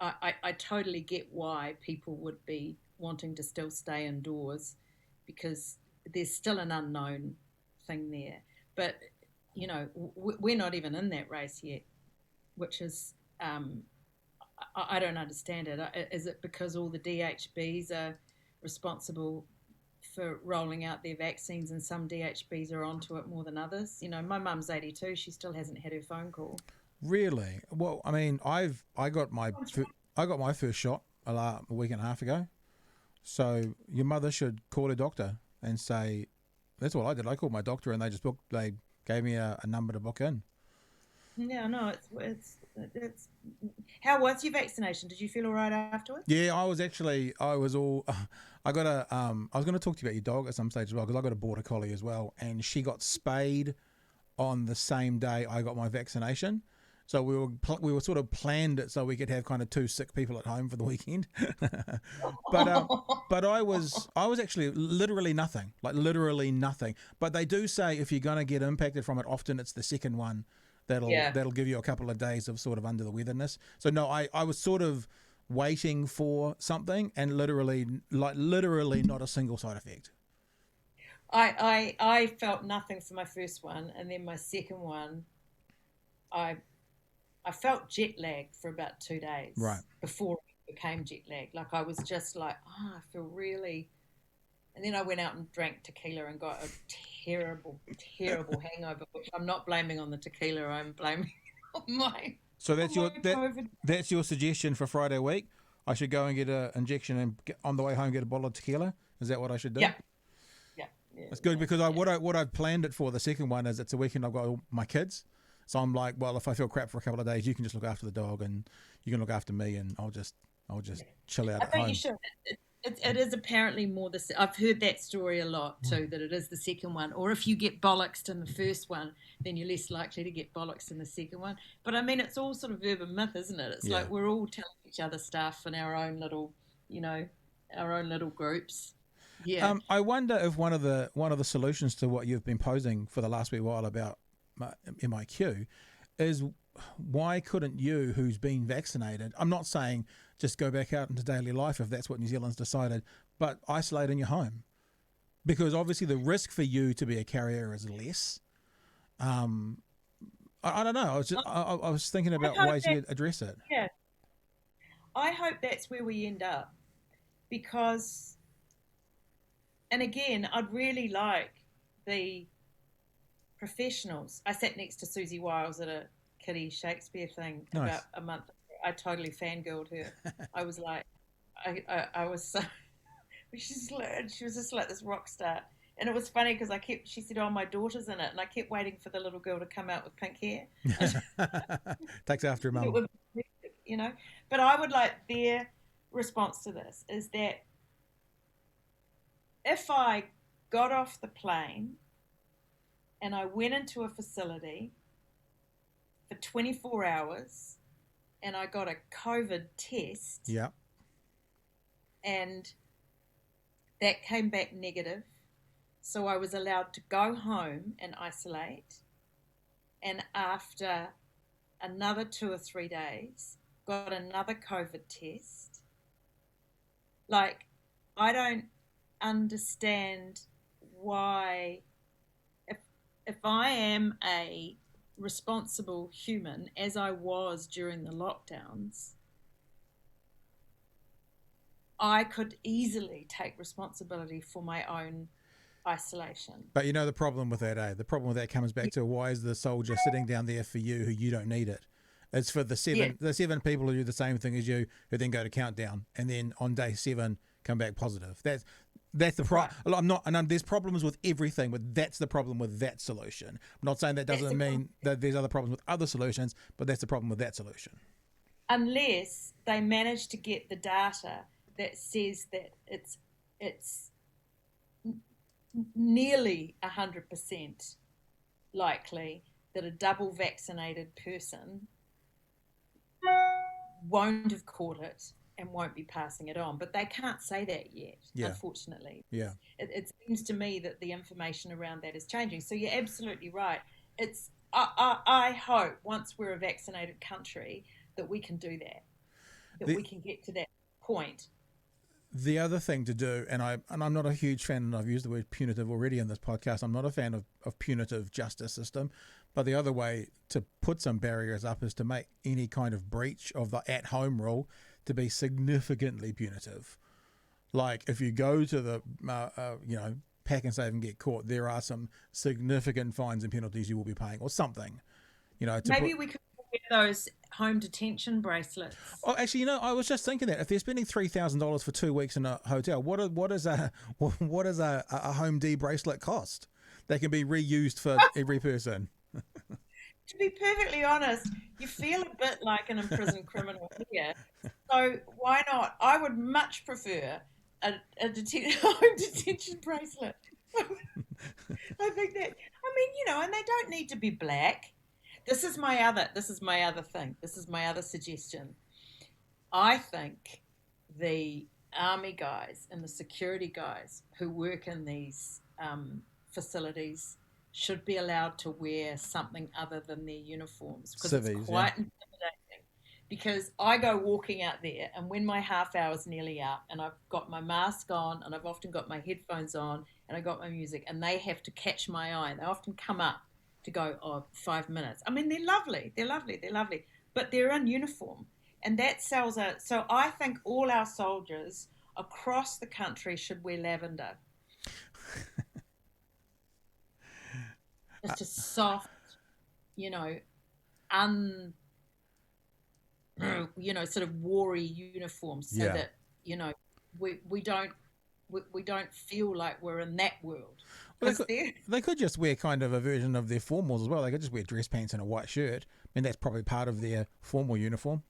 I totally get why people would be wanting to still stay indoors, because there's still an unknown thing there. But, we're not even in that race yet, which is, I don't understand it. Is it because all the DHBs are responsible for rolling out their vaccines, and some DHBs are onto it more than others? You know, my mum's 82; she still hasn't had her phone call. Really? Well, I mean, I got my first shot a week and a half ago. So your mother should call her doctor and say, that's what I did. I called my doctor and they gave me a number to book in. Yeah, no, it's. How was your vaccination? Did you feel all right afterwards? Yeah, I was I got I was going to talk to you about your dog at some stage as well, because I got a border collie as well, and she got spayed on the same day I got my vaccination. So we were sort of planned it so we could have kind of two sick people at home for the weekend. but I was actually literally nothing. But they do say if you're going to get impacted from it, often it's the second one that'll give you a couple of days of sort of under the weatherness. So no, I was sort of waiting for something, and literally not a single side effect. I felt nothing for my first one, and then my second one, I felt jet lag for about 2 days, right, before it became jet lag. Like I was just like, I feel really. And then I went out and drank tequila and got a terrible, terrible hangover, which I'm not blaming on the tequila. I'm blaming on my. So that's your suggestion for Friday week? I should go and get an injection and on the way home get a bottle of tequila? Is that what I should do? Yeah. That's good, because what I've planned it for the second one is it's a weekend I've got all my kids. So I'm like, well, if I feel crap for a couple of days, you can just look after the dog and you can look after me, and I'll just chill out at home. I think you should. It is apparently more I've heard that story a lot too, that it is the second one. Or if you get bollocksed in the first one, then you're less likely to get bollocksed in the second one. But I mean, it's all sort of urban myth, isn't it? It's like we're all telling each other stuff in our own little, groups. Yeah. I wonder if one of the solutions to what you've been posing for the last wee while about MIQ is, why couldn't you, who's been vaccinated, I'm not saying just go back out into daily life if that's what New Zealand's decided, but isolate in your home, because obviously the risk for you to be a carrier is less. I don't know. I was thinking about ways you could address it. Yeah, I hope that's where we end up, because, and again, I'd really like the professionals. I sat next to Susie Wiles at a Kitty Shakespeare thing about a month ago. I totally fangirled her. I was like, I was so. She was just like this rock star, and it was funny because she said, "Oh, my daughter's in it," and I kept waiting for the little girl to come out with pink hair. Takes after her mum. But I would like their response to this is that if I got off the plane and I went into a facility for 24 hours and I got a COVID test. Yeah. And that came back negative. So I was allowed to go home and isolate. And after another 2 or 3 days, got another COVID test. Like, I don't understand why, if I am a responsible human, as I was during the lockdowns, I could easily take responsibility for my own isolation. But you know the problem with that, The problem with that comes back to, why is the soldier sitting down there for you who you don't need it? It's for the seven people who do the same thing as you, who then go to countdown and then on day 7 come back positive. That's the problem. Right. There's problems with everything, but that's the problem with that solution. I'm not saying that doesn't mean that there's other problems with other solutions, but that's the problem with that solution. Unless they manage to get the data that says that it's nearly 100% likely that a double vaccinated person won't have caught it and won't be passing it on. But they can't say that yet, unfortunately. Yeah. It seems to me that the information around that is changing. So you're absolutely right. I hope once we're a vaccinated country that we can do that, we can get to that point. The other thing to do, and I'm not a huge fan, and I've used the word punitive already in this podcast. I'm not a fan of punitive justice system, but the other way to put some barriers up is to make any kind of breach of the at-home rule to be significantly punitive. Like if you go to the pack and save and get caught, there are some significant fines and penalties you will be paying, or something. Maybe we could wear those home detention bracelets. Oh, actually, I was just thinking that if they're spending $3,000 for 2 weeks in a hotel, what is a home D bracelet cost? They can be reused for every person. To be perfectly honest, you feel a bit like an imprisoned criminal here. So why not? I would much prefer a home detention bracelet. I think that, and they don't need to be black. This is my other thing. This is my other suggestion. I think the army guys and the security guys who work in these facilities should be allowed to wear something other than their uniforms, because it's quite intimidating. Because I go walking out there, and when my half hour's nearly up and I've got my mask on and I've often got my headphones on and I've got my music, and they have to catch my eye, and they often come up to go, 5 minutes. I mean, they're lovely, but they're in uniform, and that sells out. So I think all our soldiers across the country should wear lavender. It's a soft, sort of war-y uniform, so that we don't feel like we're in that world. Well, they could just wear kind of a version of their formals as well. They could just wear dress pants and a white shirt. I mean, that's probably part of their formal uniform.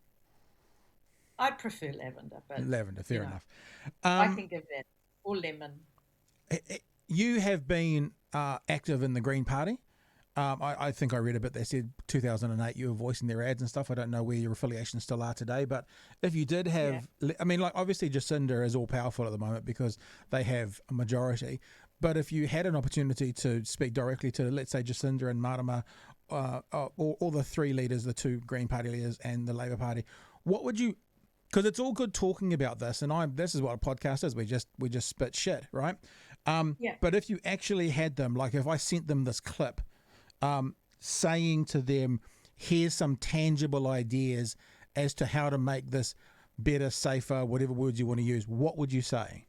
I'd prefer lavender, but fair enough. I can give that, or lemon. You have been active in the Green Party. I think I read a bit. They said 2008 you were voicing their ads and stuff. I don't know where your affiliations still are today, but if you did have, obviously Jacinda is all powerful at the moment because they have a majority. But if you had an opportunity to speak directly to, let's say, Jacinda and Marama, all the three leaders, the two Green Party leaders and the Labour Party, what would you? Because it's all good talking about this, and this is what a podcast is. We just spit shit, right? But if you actually had them, like if I sent them this clip, saying to them, here's some tangible ideas as to how to make this better, safer, whatever words you want to use, what would you say?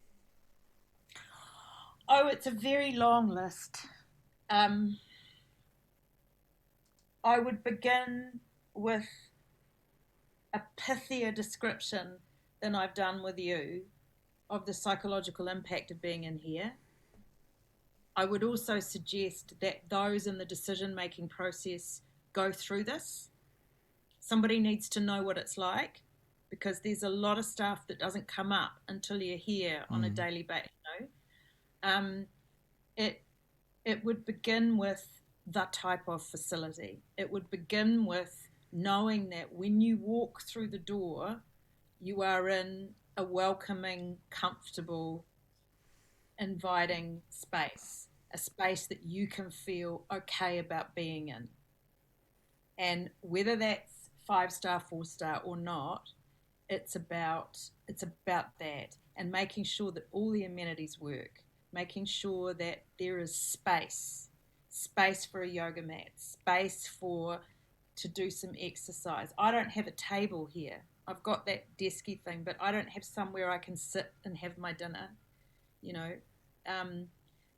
Oh, it's a very long list. I would begin with a pithier description than I've done with you of the psychological impact of being in here. I would also suggest that those in the decision-making process go through this. Somebody needs to know what it's like, because there's a lot of stuff that doesn't come up until you're here on a daily basis. It would begin with the type of facility. It would begin with knowing that when you walk through the door, you are in a welcoming, comfortable, inviting space, a space that you can feel okay about being in. And whether that's 5-star, 4-star or not, it's about that, and making sure that all the amenities work, making sure that there is space for a yoga mat, space to do some exercise. I don't have a table here. I've got that desky thing, but I don't have somewhere I can sit and have my dinner.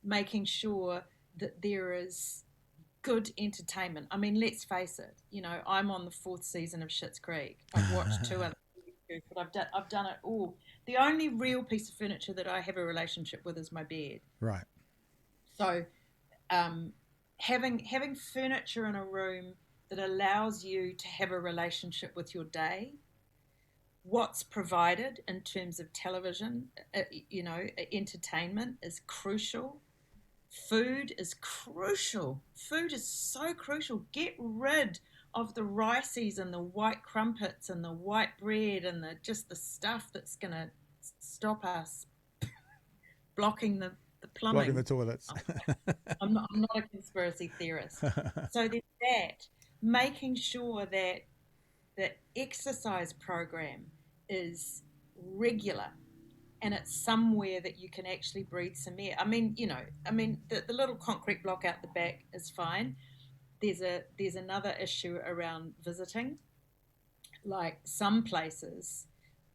Making sure that there is good entertainment. I mean, let's face it. I'm on the 4th season of Schitt's Creek. I've watched 2 other, but I've done it all. The only real piece of furniture that I have a relationship with is my bed. Right. So, having furniture in a room that allows you to have a relationship with your day. What's provided in terms of television, entertainment is crucial. Food is crucial. Food is so crucial. Get rid of the rices and the white crumpets and the white bread and the stuff that's going to stop us blocking the plumbing. Blocking the toilets. I'm not a conspiracy theorist. So there's that. Making sure that the exercise program is regular, and it's somewhere that you can actually breathe some air. The little concrete block out the back is fine. There's another issue around visiting. Like some places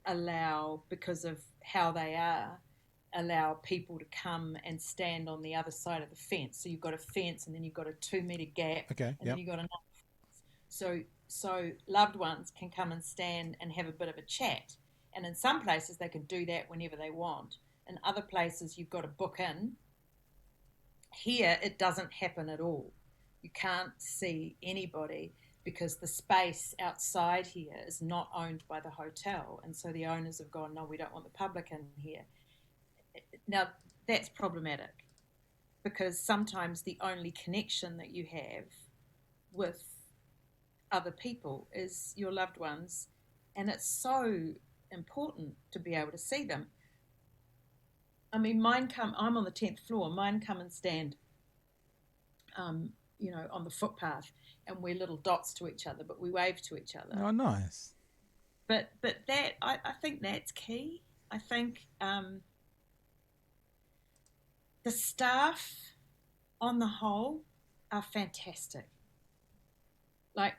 allow, because of how they are, allow people to come and stand on the other side of the fence. So you've got a fence, and then you've got a 2 meter gap, Okay. and then you've got another fence. So loved ones can come and stand and have a bit of a chat. And in some places they can do that whenever they want. In other places you've got to book in. Here it doesn't happen at all. You can't see anybody because the space outside here is not owned by the hotel. And so the owners have gone, no, we don't want the public in here. Now, that's problematic because sometimes the only connection that you have with other people is your loved ones, and it's so important to be able to see them. I mean, I'm on the 10th floor, mine come and stand, on the footpath, and we're little dots to each other, but we wave to each other. Oh, nice. But that, I think that's key. I think the staff on the whole are fantastic. Like,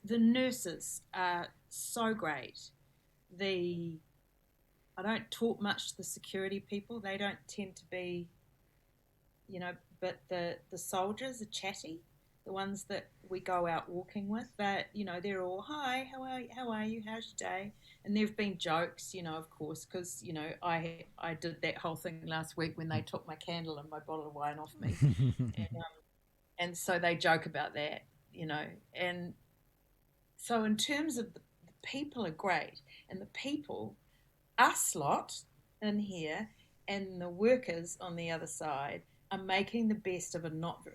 the nurses are so great. I don't talk much to the security people. They don't tend to be, but the soldiers are chatty. The ones that we go out walking with, they're all, hi, how are you, how's your day? And there've been jokes, of course, because, I did that whole thing last week when they took my candle and my bottle of wine off me. And so they joke about that, and so in terms of the people are great, and the people, us lot in here and the workers on the other side are making the best of not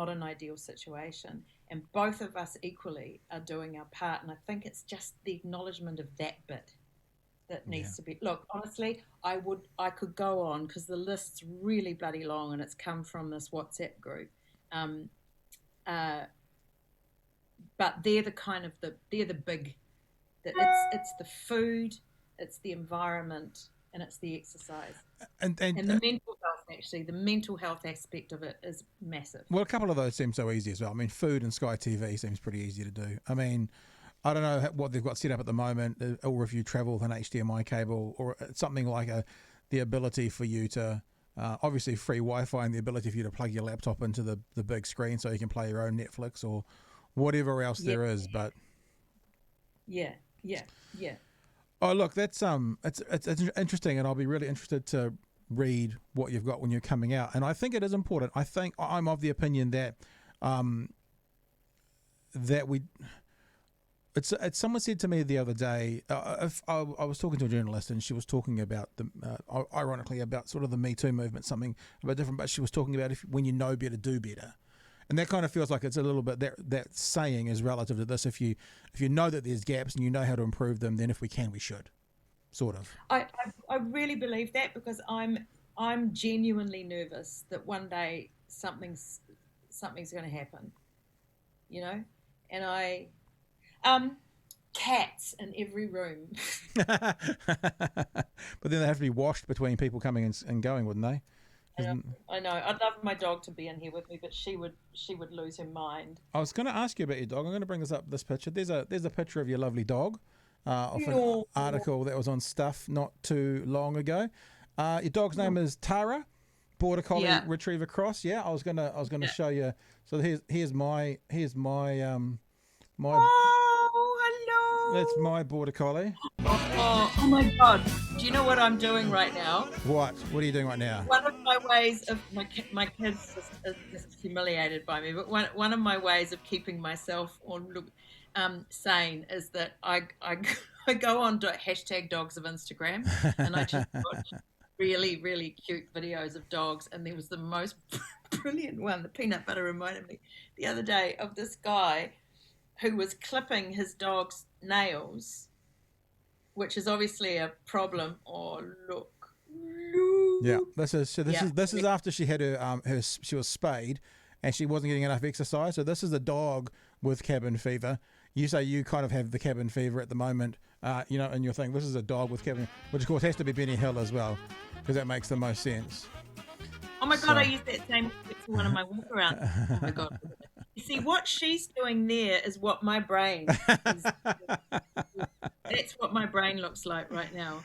an ideal situation, and both of us equally are doing our part. And I think it's just the acknowledgement of that bit that needs to be. Look, honestly, I could go on because the list's really bloody long, and it's come from this WhatsApp group. But they're the big. It's the food, it's the environment, and it's the exercise. And the mental health, actually, the mental health aspect of it is massive. Well, a couple of those seem so easy as well. I mean, food and Sky TV seems pretty easy to do. I mean, I don't know what they've got set up at the moment, or if you travel with an HDMI cable, or something like the ability for you to, obviously free Wi-Fi, and the ability for you to plug your laptop into the big screen so you can play your own Netflix or whatever else there is. But yeah. Oh, look, that's it's interesting, and I'll be really interested to read what you've got when you're coming out. And I think it is important. I think I'm of the opinion that it's someone said to me the other day. I was talking to a journalist, and she was talking about ironically about sort of the Me Too movement, something a bit different. But she was talking about when you know better, do better. And that kind of feels like it's a little bit that saying is relative to this. If you know that there's gaps and you know how to improve them, then if we can, we should, sort of. I really believe that, because I'm genuinely nervous that one day something's going to happen, and cats in every room. But then they have to be washed between people coming and going, wouldn't they? I know. I'd love my dog to be in here with me, but she would lose her mind. I was going to ask you about your dog. I'm going to bring this picture. There's a picture of your lovely dog, of an article that was on Stuff not too long ago. Your dog's name is Tara, Border Collie Retriever Cross. Yeah, I was gonna show you. So here's my Oh, hello. That's my Border Collie. Oh my God. Do you know what I'm doing right now? What are you doing right now? One of my ways of my kids is humiliated by me, but one of my ways of keeping myself sane is that I go on to #dogs of Instagram, and I just watch really, really cute videos of dogs. And there was the most brilliant one, the peanut butter reminded me the other day of this guy who was clipping his dog's nails, which is obviously a problem. Oh, look. Yeah, this is after she had she was spayed, and she wasn't getting enough exercise. So this is a dog with cabin fever. you say you kind of have the cabin fever at the moment, you know, and you're thinking this is a dog with cabin, which of course has to be Benny Hill as well, because that makes the most sense. Oh my God, I use that same for one of my walk arounds. Oh my God. You see, what she's doing there is what my brain is. That's what my brain looks like right now.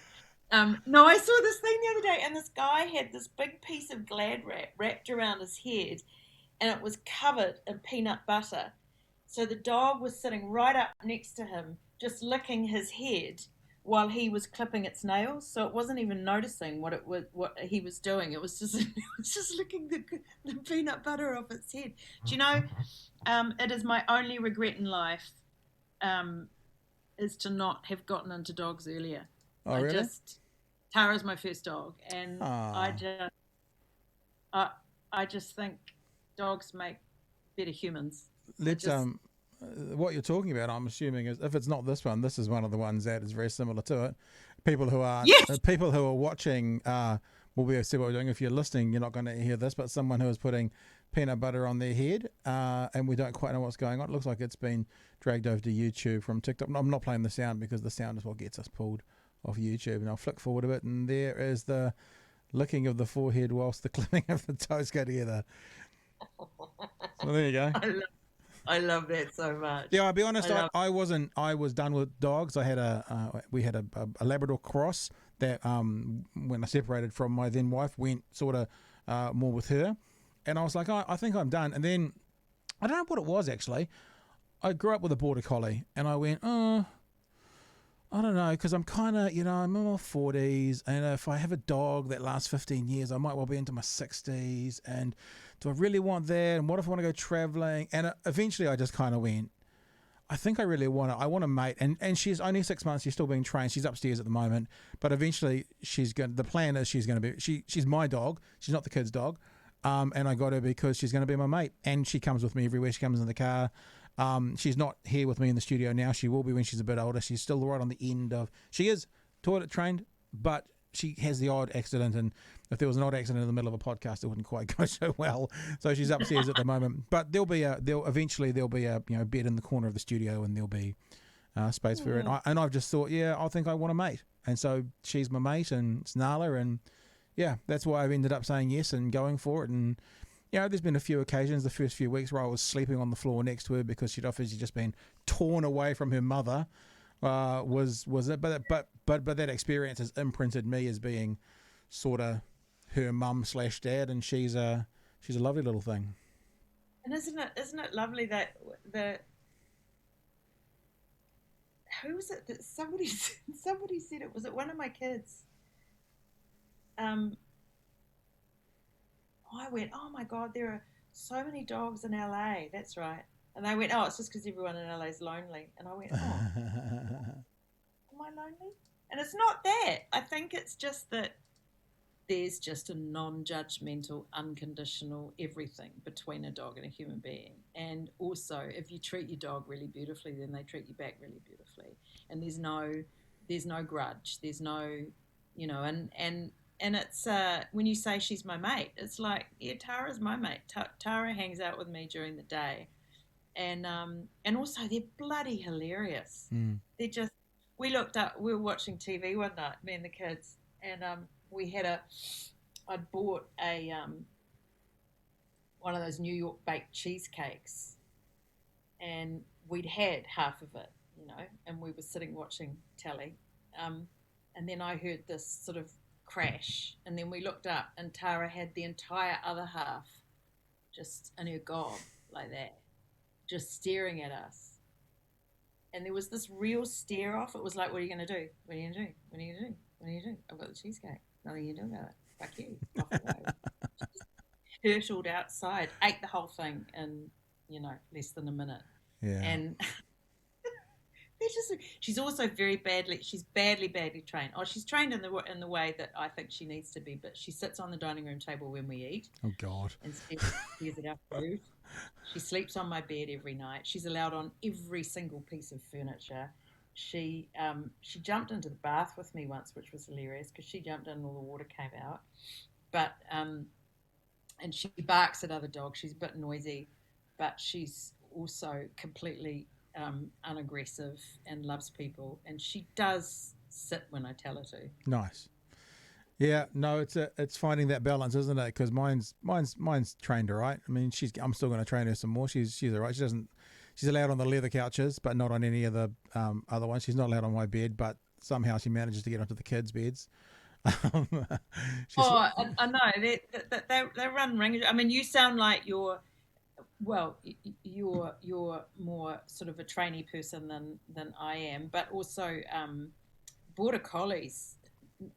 No, I saw this thing the other day, and this guy had this big piece of Glad wrapped around his head, and it was covered in peanut butter. So the dog was sitting right up next to him, just licking his head while he was clipping its nails. So it wasn't even noticing what he was doing. It was just licking the peanut butter off its head. Do you know? It is my only regret in life, is to not have gotten into dogs earlier. Oh, really? Tara's my first dog, and Aww. I just think dogs make better humans. Let's what you're talking about, I'm assuming, is if it's not this one, this is one of the ones that is very similar to it. People who are watching will be able to see what we're doing. If you're listening, you're not going to hear this, but someone who is putting peanut butter on their head, and we don't quite know what's going on. It looks like it's been dragged over to YouTube from TikTok. I'm not playing the sound because the sound is what gets us pulled off YouTube. And I'll flick forward a bit, and there is the licking of the forehead whilst the clipping of the toes go together. So there you go. I love that so much. Yeah, I'll be honest. I was done with dogs. I had we had a Labrador cross that when I separated from my then wife went sort of more with her, and I was like, I think I'm done. And then I don't know what it was actually. I grew up with a border collie, and I went, I don't know, because I'm kind of, you know, I'm in my 40s, and if I have a dog that lasts 15 years, I might well be into my 60s, and do I really want that, and what if I want to go travelling? And eventually I just kind of went, I think I really want to, I want a mate, and she's only 6 months, she's still being trained, she's upstairs at the moment, but eventually the plan is she's going to be, she's my dog, she's not the kid's dog, and I got her because she's going to be my mate, and she comes with me everywhere, she comes in the car. She's not here with me in the studio now. She will be when she's a bit older. She's still right on the end of... She is toilet trained, but she has the odd accident, and if there was an odd accident in the middle of a podcast, it wouldn't quite go so well. So she's upstairs at the moment. But eventually there'll be a bed in the corner of the studio, and there'll be space for her. And I've just thought, I think I want a mate, and so she's my mate, and it's Nala, and that's why I've ended up saying yes and going for it. And there's been a few occasions the first few weeks where I was sleeping on the floor next to her because she'd obviously just been torn away from her mother. Was it? But that experience has imprinted me as being sort of her mum / dad, and she's a lovely little thing. And isn't it lovely that who was it that somebody said it, was it one of my kids? I went, oh my God, there are so many dogs in LA. That's right. And they went, oh, it's just because everyone in LA is lonely. And I went, oh, am I lonely? And it's not that. I think it's just that there's just a non-judgmental, unconditional everything between a dog and a human being. And also, if you treat your dog really beautifully, then they treat you back really beautifully. And there's no grudge. There's no, and it's when you say she's my mate, it's like, Tara's my mate. Tara hangs out with me during the day, and also they're bloody hilarious. They're just. We were watching TV one night, me and the kids, and I'd bought a one of those New York baked cheesecakes, and we'd had half of it, and we were sitting watching telly, and then I heard this sort of crash, and then we looked up, and Tara had the entire other half just in her gob like that, just staring at us. And there was this real stare off. It was like, what are you going to do? What are you going to do? What are you going to do? What are you going to do? I've got the cheesecake. Nothing you do about it. Fuck you. Off we go. Hurtled outside, ate the whole thing in, less than a minute. Yeah. And she's also she's badly trained. Oh, she's trained in the way that I think she needs to be, but she sits on the dining room table when we eat. Oh, God. And stares at our food. She sleeps on my bed every night. She's allowed on every single piece of furniture. She jumped into the bath with me once, which was hilarious because she jumped in and all the water came out. But and she barks at other dogs. She's a bit noisy, but she's also completely unaggressive and loves people, and she does sit when I tell her to. Nice. Yeah, no, it's finding that balance, isn't it? Because mine's trained all right. I mean, I'm still going to train her some more. She's all right. She's allowed on the leather couches, but not on any of the other ones. She's not allowed on my bed, but somehow she manages to get onto the kids' beds. I know they run rings. I mean, you sound like you're more sort of a trainee person than I am, but also border collies,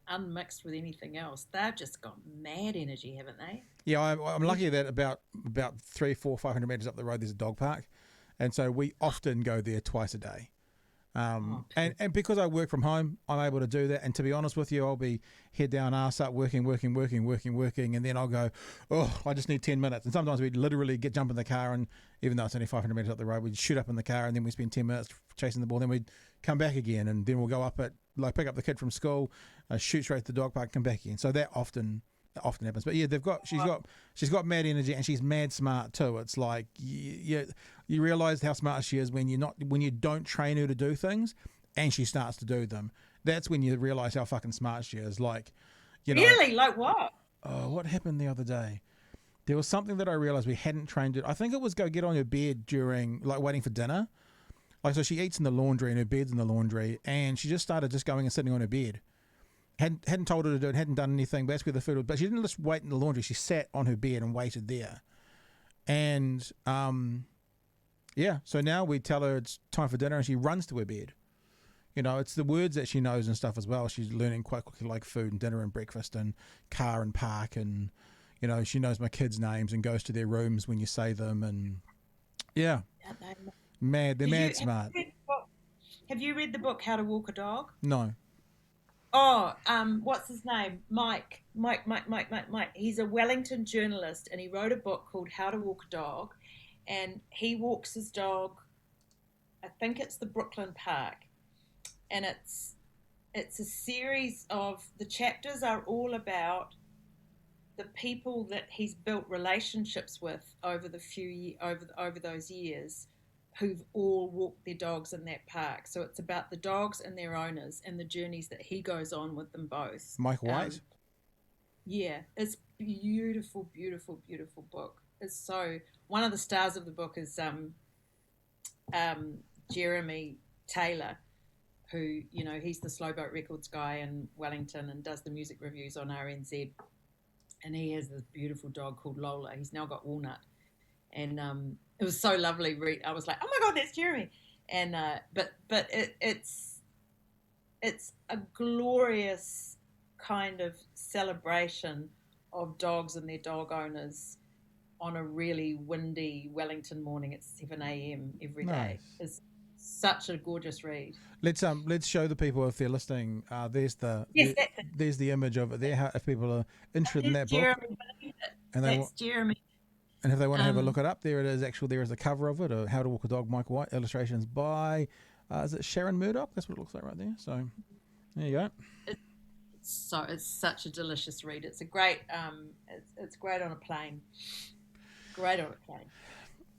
unmixed with anything else, they've just got mad energy, haven't they? Yeah, I'm lucky that about 300, 400, 500 meters up the road there's a dog park, and so we often go there twice a day. And because I work from home, I'm able to do that. And to be honest with you, I'll be head down, ass up, working, and then I'll go, oh, I just need 10 minutes. And sometimes we literally jump in the car, and even though it's only 500 meters up the road, we'd shoot up in the car, and then we spend 10 minutes chasing the ball. Then we'd come back again, and then we'll go up pick up the kid from school, shoot straight to the dog park, come back again. So that often happens. But yeah, she's got mad energy, and she's mad smart too. It's like you realize how smart she is when you don't train her to do things, and she starts to do them. That's when you realize how fucking smart she is. Like, really, like what? Oh, what happened the other day? There was something that I realized we hadn't trained it. I think it was go get on her bed during waiting for dinner. Like, so she eats in the laundry, and her bed's in the laundry, and she just started going and sitting on her bed. Hadn't told her to do it, hadn't done anything, but that's where the food was. But she didn't just wait in the laundry. She sat on her bed and waited there. And, so now we tell her it's time for dinner, and she runs to her bed. It's the words that she knows and stuff as well. She's learning quite quickly, like food and dinner and breakfast and car and park. And, she knows my kids' names and goes to their rooms when you say them. And, yeah. They're mad smart. Have you read the book How to Walk a Dog? No. Oh, what's his name? Mike. He's a Wellington journalist, and he wrote a book called How to Walk a Dog, and he walks his dog, I think it's the Brooklyn Park, and it's a series of, the chapters are all about the people that he's built relationships with over those years, who've all walked their dogs in that park. So it's about the dogs and their owners and the journeys that he goes on with them both. Mike White? Yeah, it's beautiful, beautiful, beautiful book. It's so, one of the stars of the book is Jeremy Taylor, who, he's the Slow Boat Records guy in Wellington and does the music reviews on RNZ. And he has this beautiful dog called Lola. He's now got Walnut. And it was so lovely. I was like, oh my God, that's Jeremy. And but it's a glorious kind of celebration of dogs and their dog owners on a really windy Wellington morning at 7 a.m. every day. It's such a gorgeous read. Let's show the people, if they're listening. There's the image of it there. If people are interested in that book, that's Jeremy. And if they want to have a look it up, there it is. There is a cover of it, How to Walk a Dog, Mike White. Illustrations by, is it Sharon Murdoch? That's what it looks like right there. So there you go. It's such a delicious read. It's a great, it's great on a plane. Great on a plane.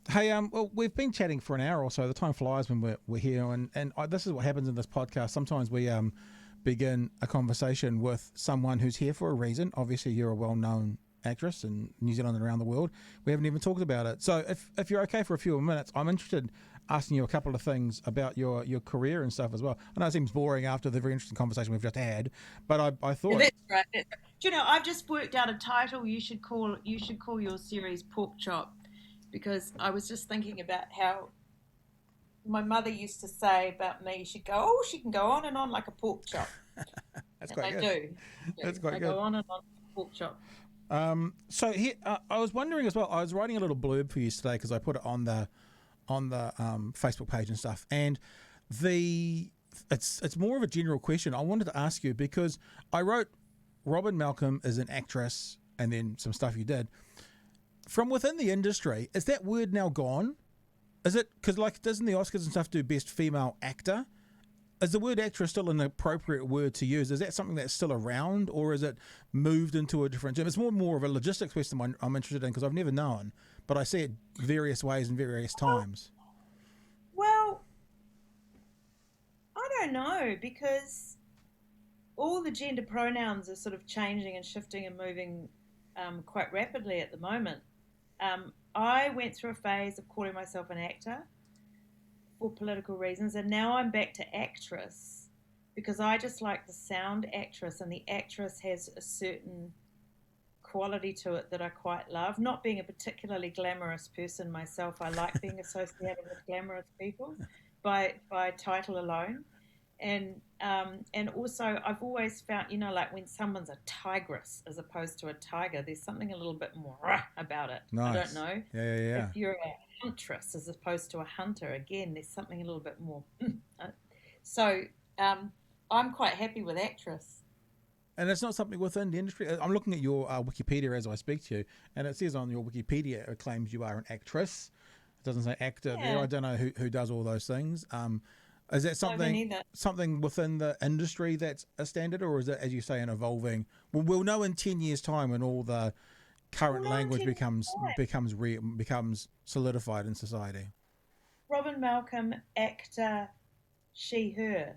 Hey, well, we've been chatting for an hour or so. The time flies when we're here, and this is what happens in this podcast. Sometimes we begin a conversation with someone who's here for a reason. Obviously, you're a well-known actress in New Zealand and around the world. We haven't even talked about it. So if you're okay for a few minutes, I'm interested asking you a couple of things about your career and stuff as well. I know it seems boring after the very interesting conversation we've just had, but I thought... Yeah, that's right. Do you know, I've just worked out a title you should call your series Pork Chop, because I was just thinking about how my mother used to say about me, she'd go, oh, she can go on and on like a pork chop. That's quite good. I do. That's quite good. I go on and on like a pork chop. So here, I was wondering as well, I was writing a little blurb for you today because I put it on the Facebook page and stuff, and it's more of a general question I wanted to ask you, because I wrote Robyn Malcolm is an actress and then some stuff you did. From within the industry, is that word now gone? Is it, because like doesn't the Oscars and stuff do best female actor? Is the word actress still an appropriate word to use? Is that something that's still around, or is it moved into a different term? It's more of a logistics question I'm interested in, because I've never known, but I see it various ways and various times. Well, don't know, because all the gender pronouns are sort of changing and shifting and moving quite rapidly at the moment. I went through a phase of calling myself an actor for political reasons, and now I'm back to actress because I just like the sound actress, and the actress has a certain quality to it that I quite love. Not being a particularly glamorous person myself, I like being associated with glamorous people by title alone. And also I've always found, like when someone's a tigress as opposed to a tiger, there's something a little bit more about it. Nice. I don't know. Yeah. If you're a huntress as opposed to a hunter, again, there's something a little bit more. So I'm quite happy with actress. And it's not something within the industry. I'm looking at your Wikipedia as I speak to you, and it says on your Wikipedia it claims you are an actress. It doesn't say actor there. I don't know who does all those things. Is that something within the industry that's a standard, or is it, as you say, an evolving? Well, we'll know in 10 years' time when all the current language becomes solidified in society. Robyn Malcolm, actor, she, her.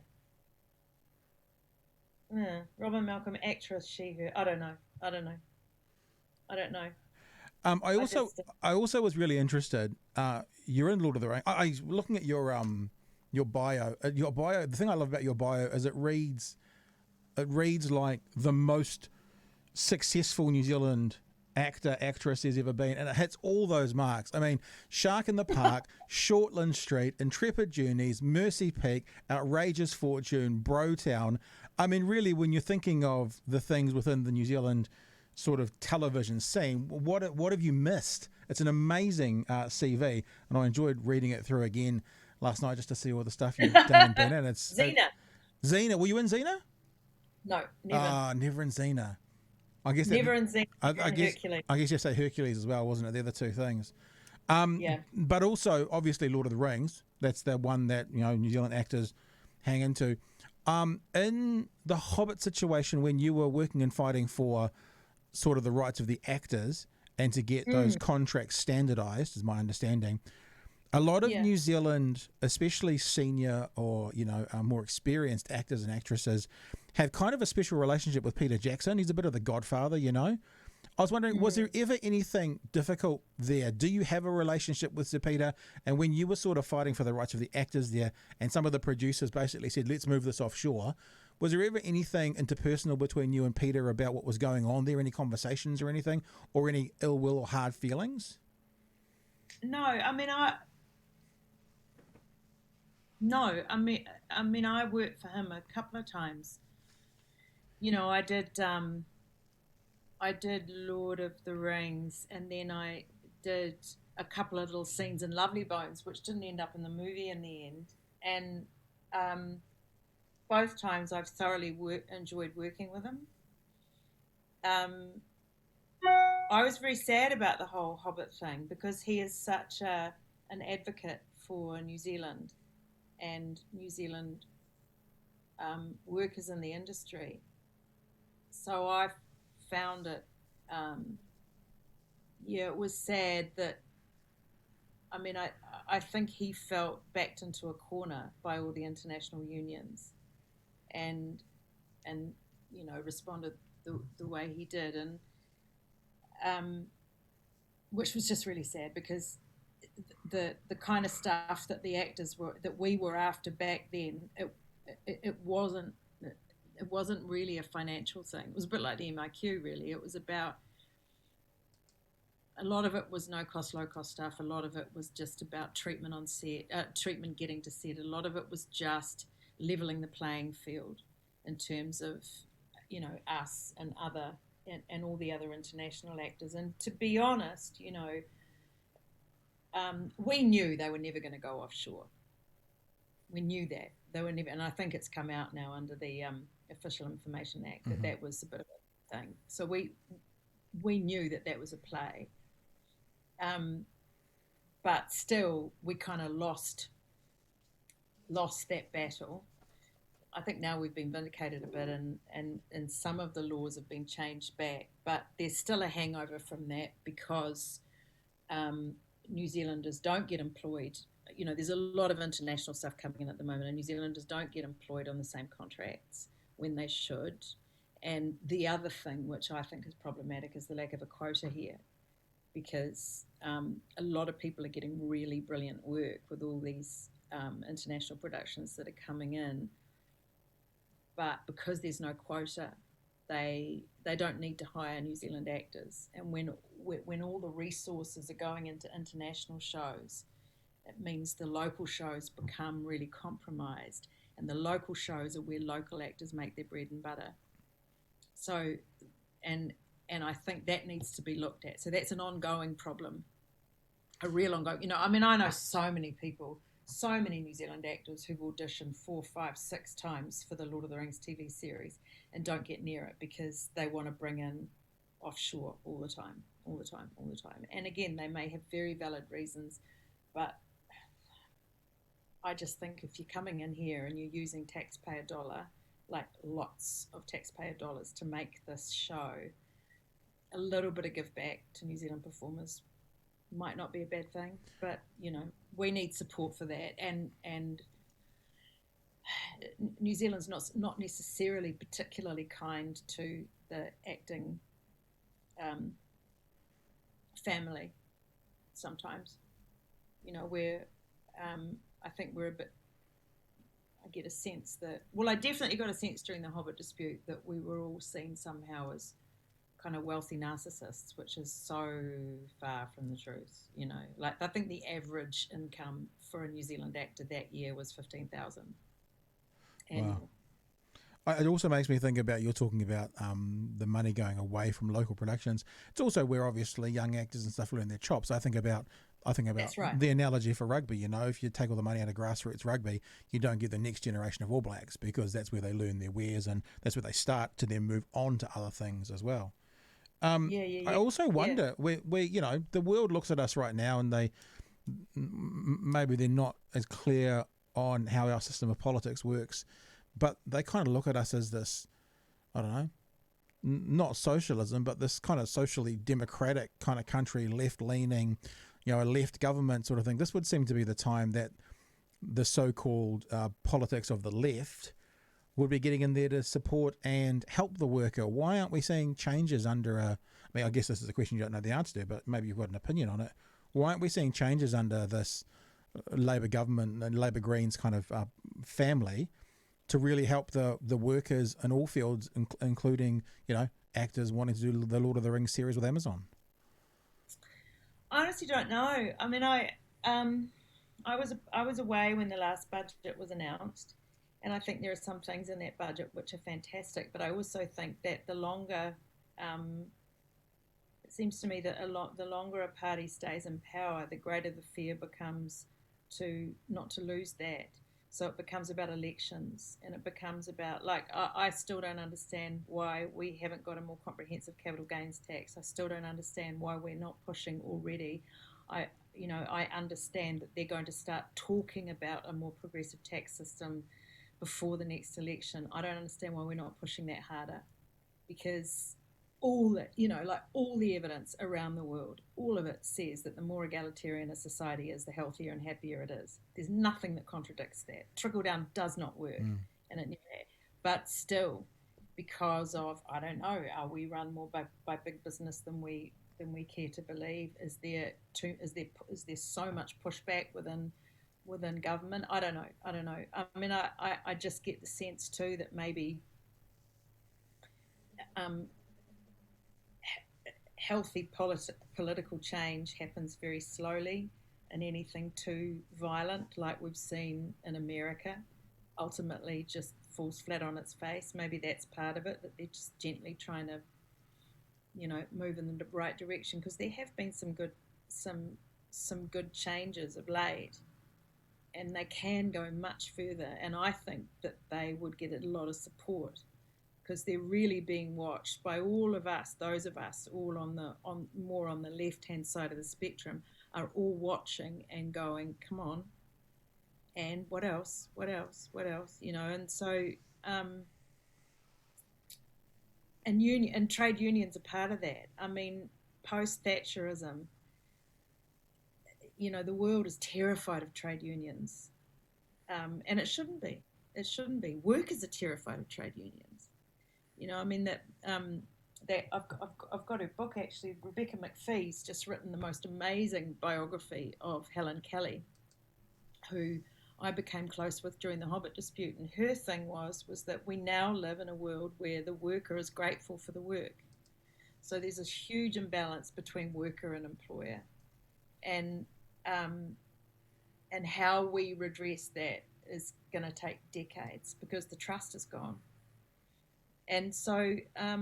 Robyn Malcolm, actress, she, her. I don't know. I also was really interested. You're in Lord of the Rings. I was looking at your bio. The thing I love about your bio is it reads like the most successful New Zealand actress there's ever been, and it hits all those marks. I mean, Shark in the Park, Shortland Street, Intrepid Journeys, Mercy Peak, Outrageous Fortune, Brotown. I mean, really, when you're thinking of the things within the New Zealand sort of television scene, what have you missed? It's an amazing CV, and I enjoyed reading it through again last night just to see all the stuff you've done and been in. It's Xena. Were you in Xena? No, never. Never in Xena. I guess never in Xena. Hercules. I guess you say Hercules as well, wasn't it? They're the two things. Yeah. But also, obviously, Lord of the Rings. That's the one that New Zealand actors hang into. In the Hobbit situation, when you were working and fighting for sort of the rights of the actors and to get those contracts standardized, is my understanding. A lot of New Zealand, especially senior or more experienced actors and actresses, have kind of a special relationship with Peter Jackson. He's a bit of the godfather, I was wondering, was there ever anything difficult there? Do you have a relationship with Sir Peter? And when you were sort of fighting for the rights of the actors there, and some of the producers basically said, let's move this offshore, was there ever anything interpersonal between you and Peter about what was going on there? Any conversations or anything? Or any ill will or hard feelings? No, I worked for him a couple of times. I did Lord of the Rings, and then I did a couple of little scenes in Lovely Bones, which didn't end up in the movie in the end. And both times I've thoroughly enjoyed working with him. I was very sad about the whole Hobbit thing because he is such an advocate for New Zealand and New Zealand workers in the industry. So I found it, it was sad that, I think he felt backed into a corner by all the international unions and responded the way he did. And which was just really sad because the kind of stuff that the actors we were after back then, it wasn't really a financial thing. It was a bit like the MIQ, really. It was about, a lot of it was no cost, low cost stuff. A lot of it was just about treatment on set, treatment getting to set. A lot of it was just leveling the playing field in terms of, us and and all the other international actors. And to be honest, we knew they were never going to go offshore. We knew that they were never, and I think it's come out now under the Official Information Act that was a bit of a thing. So we knew that was a play, but still we kind of lost that battle. I think now we've been vindicated a bit, and some of the laws have been changed back, but there's still a hangover from that because New Zealanders don't get employed there's a lot of international stuff coming in at the moment, and New Zealanders don't get employed on the same contracts when they should. And the other thing, which I think is problematic, is the lack of a quota here, because a lot of people are getting really brilliant work with all these international productions that are coming in, but because there's no quota, they don't need to hire New Zealand actors. And when all the resources are going into international shows, it means the local shows become really compromised, and the local shows are where local actors make their bread and butter. So, and I think that needs to be looked at. So that's an ongoing problem, a real ongoing. I know so many people, so many New Zealand actors who've auditioned 4, 5, 6 times for the Lord of the Rings TV series and don't get near it because they want to bring in offshore all the time. And again, they may have very valid reasons, but I just think if you're coming in here and you're using taxpayer dollar, like lots of taxpayer dollars, to make this show, a little bit of give back to New Zealand performers might not be a bad thing. But we need support for that, and New Zealand's not necessarily particularly kind to the acting family sometimes. Where I think we're a bit. I get a sense that, I definitely got a sense during the Hobbit dispute that we were all seen somehow as kind of wealthy narcissists, which is so far from the truth. Like, I think the average income for a New Zealand actor that year was $15,000 annual. Wow. It also makes me think about, you're talking about the money going away from local productions. It's also where obviously young actors and stuff learn their chops. I think about That's right. the analogy for rugby. If you take all the money out of grassroots rugby, you don't get the next generation of All Blacks, because that's where they learn their wares, and that's where they start to then move on to other things as well. I also wonder where the world looks at us right now, and maybe they're not as clear on how our system of politics works, but they kind of look at us as this, I don't know, not socialism, but this kind of socially democratic kind of country, left-leaning, a left government sort of thing. This would seem to be the time that the so-called politics of the left would be getting in there to support and help the worker. Why aren't we seeing changes under I guess this is a question you don't know the answer to, but maybe you've got an opinion on it. Why aren't we seeing changes under this Labour government and Labour Greens kind of family to really help the workers in all fields, including, actors wanting to do the Lord of the Rings series with Amazon? I honestly don't know. I was away when the last budget was announced, and I think there are some things in that budget which are fantastic. But I also think that the longer, it seems to me that the longer a party stays in power, the greater the fear becomes not to lose that. So it becomes about elections, and it becomes about, I still don't understand why we haven't got a more comprehensive capital gains tax. I still don't understand why we're not pushing already. I understand that they're going to start talking about a more progressive tax system before the next election. I don't understand why we're not pushing that harder, because all the evidence around the world, all of it says that the more egalitarian a society is, the healthier and happier it is. There's nothing that contradicts that. Trickle down does not work, and it never had. But still, because of, I don't know, are we run more by big business than we care to believe? Is there so much pushback within government? I don't know. I just get the sense too that maybe healthy political change happens very slowly, and anything too violent, like we've seen in America, ultimately just falls flat on its face. Maybe that's part of it, that they're just gently trying to, move in the right direction, because there have been some good changes of late, and they can go much further. And I think that they would get a lot of support, because they're really being watched by all of us. Those of us all more on the left-hand side of the spectrum are all watching and going, come on, and what else? And so and trade unions are part of that. Post-Thatcherism, the world is terrified of trade unions, and it shouldn't be. It shouldn't be. Workers are terrified of trade unions. I mean that I've got her book actually. Rebecca McPhee's just written the most amazing biography of Helen Kelly, who I became close with during the Hobbit dispute, and her thing was that we now live in a world where the worker is grateful for the work. So there's this huge imbalance between worker and employer, and how we redress that is going to take decades because the trust is gone. And so, I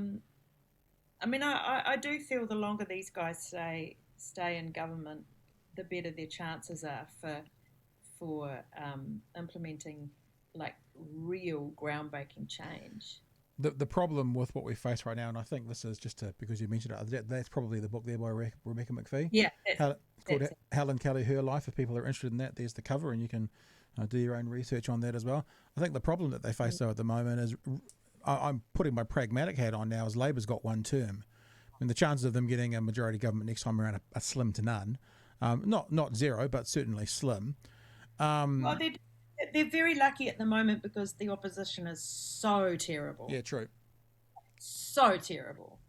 mean, I do feel the longer these guys stay in government, the better their chances are for implementing like real groundbreaking change. The problem with what we face right now, and I think this is just because you mentioned it, that's probably the book there by Rebecca McPhee. Yeah. It's called Helen Kelly, Her Life. If people are interested in that, there's the cover, and you can do your own research on that as well. I think the problem that they face though at the moment is, I'm putting my pragmatic hat on now, is Labor's got one term. And the chances of them getting a majority government next time around are slim to none. Not zero, but certainly slim. Well, they're very lucky at the moment because the opposition is so terrible. Yeah, true. So terrible.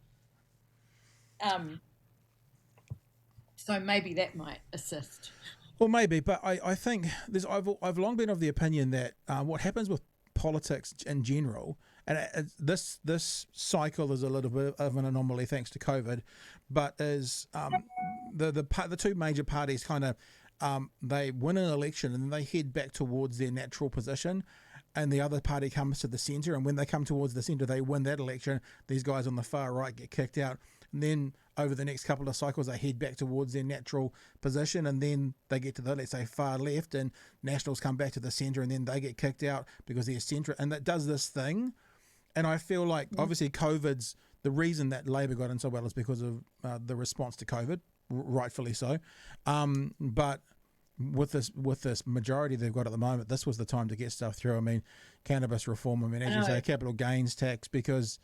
So maybe that might assist. Well, maybe, but I think I've long been of the opinion that what happens with politics in general, and this cycle is a little bit of an anomaly thanks to COVID, but is the two major parties kind of they win an election and then they head back towards their natural position, and the other party comes to the centre, and when they come towards the centre they win that election. These guys on the far right get kicked out, and then over the next couple of cycles they head back towards their natural position, and then they get to the, let's say, far left, and Nationals come back to the centre, and then they get kicked out because they're centre, and that does this thing. And I feel like obviously COVID's the reason that Labor got in so well is because of the response to COVID, rightfully so. But with this majority they've got at the moment, this was the time to get stuff through. I mean, cannabis reform. I mean, as you say, capital gains tax, because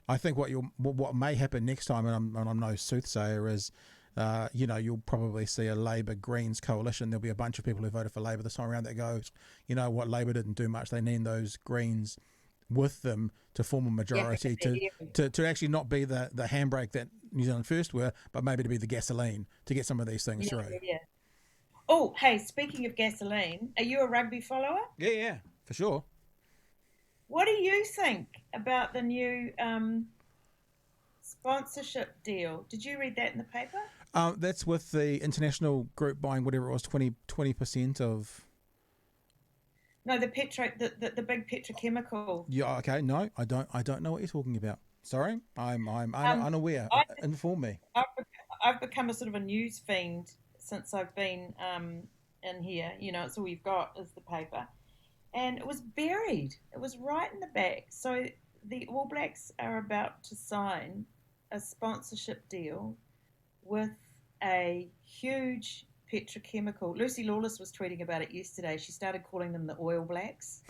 I think what may happen next time, and I'm no soothsayer, is you'll probably see a Labor Greens coalition. There'll be a bunch of people who voted for Labor this time around that goes, you know what, Labor didn't do much. They need those Greens with them to form a majority, to actually not be the handbrake that New Zealand First were, but maybe to be the gasoline to get some of these things through. Yeah. Oh, hey, speaking of gasoline, are you a rugby follower? Yeah, for sure. What do you think about the new sponsorship deal? Did you read that in the paper? That's with the international group buying whatever it was, 20% of... No, the big petrochemical. Yeah, okay. No, I don't know what you're talking about. Sorry, I'm unaware. Inform me. I've become a sort of a news fiend since I've been in here. It's all you've got is the paper, and it was buried. It was right in the back. So the All Blacks are about to sign a sponsorship deal with a huge petrochemical. Lucy Lawless was tweeting about it yesterday. She started calling them the Oil Blacks.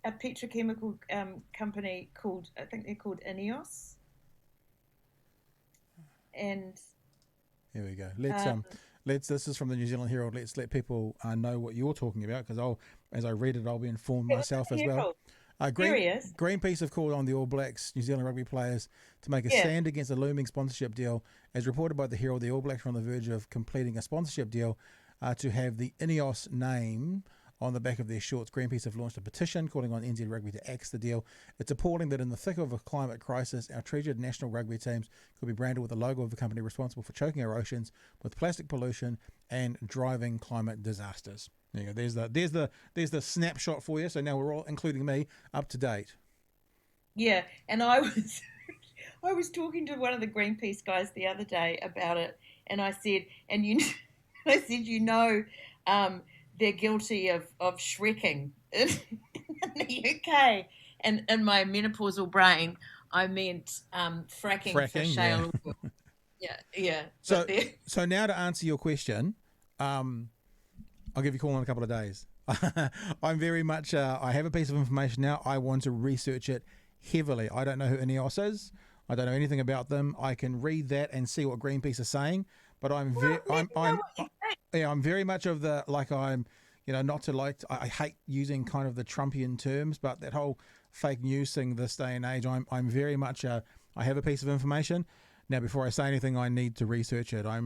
A petrochemical company called, I think they're called Ineos. And here we go. This is from the New Zealand Herald. Let's let people know what you're talking about, because as I read it, I'll be informed myself as well. Greenpeace have called on the All Blacks, New Zealand rugby players, to make a stand against a looming sponsorship deal. As reported by the Herald, the All Blacks are on the verge of completing a sponsorship deal to have the Ineos name on the back of their shorts. Greenpeace have launched a petition calling on NZ Rugby to axe the deal. It's appalling that in the thick of a climate crisis, our treasured national rugby teams could be branded with the logo of a company responsible for choking our oceans with plastic pollution and driving climate disasters. There you go. There's the snapshot for you. So now we're all, including me, up to date. Yeah, and I was talking to one of the Greenpeace guys the other day about it, and I said, they're guilty of shrekking in the UK. And in my menopausal brain, I meant fracking for shale. Yeah. So now to answer your question, I'll give you a call in a couple of days. I'm very much, I have a piece of information now. I want to research it heavily. I don't know who Ineos is. I don't know anything about them. I can read that and see what Greenpeace is saying, But I'm I'm very much of the, like, I'm, not to, like, I hate using kind of the Trumpian terms, but that whole fake news thing this day and age, I'm very much I have a piece of information. Now, before I say anything, I need to research it. I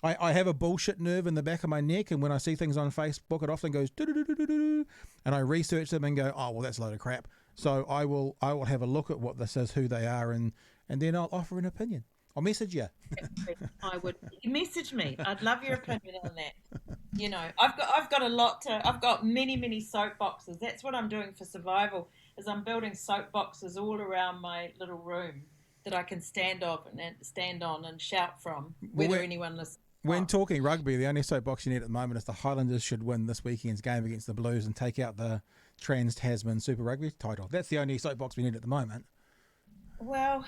have a bullshit nerve in the back of my neck, and when I see things on Facebook, it often goes do-do-do-do-do-do, and I research them and go, oh, well, that's a load of crap. So I will have a look at what this is, who they are, and then I'll offer an opinion. I'll message you. I would message me. I'd love your opinion on that. I've got a lot to. I've got many soapboxes. That's what I'm doing for survival. Is I'm building soapboxes all around my little room that I can stand on and shout from, whether anyone listens. When talking rugby, the only soapbox you need at the moment is the Highlanders should win this weekend's game against the Blues and take out the Trans-Tasman Super Rugby title. That's the only soapbox we need at the moment. Well,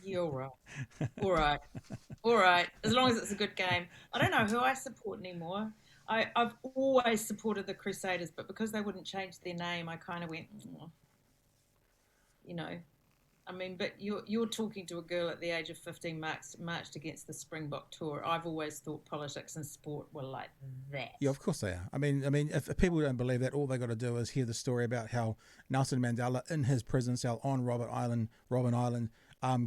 you're right. All right. As long as it's a good game. I don't know who I support anymore. I've always supported the Crusaders, but because they wouldn't change their name, I kind of went, but you're talking to a girl at the age of 15 marched against the Springbok tour. I've always thought politics and sport were like that. Yeah, of course they are. I mean, if people don't believe that, all they got to do is hear the story about how Nelson Mandela, in his prison cell on Robben Island,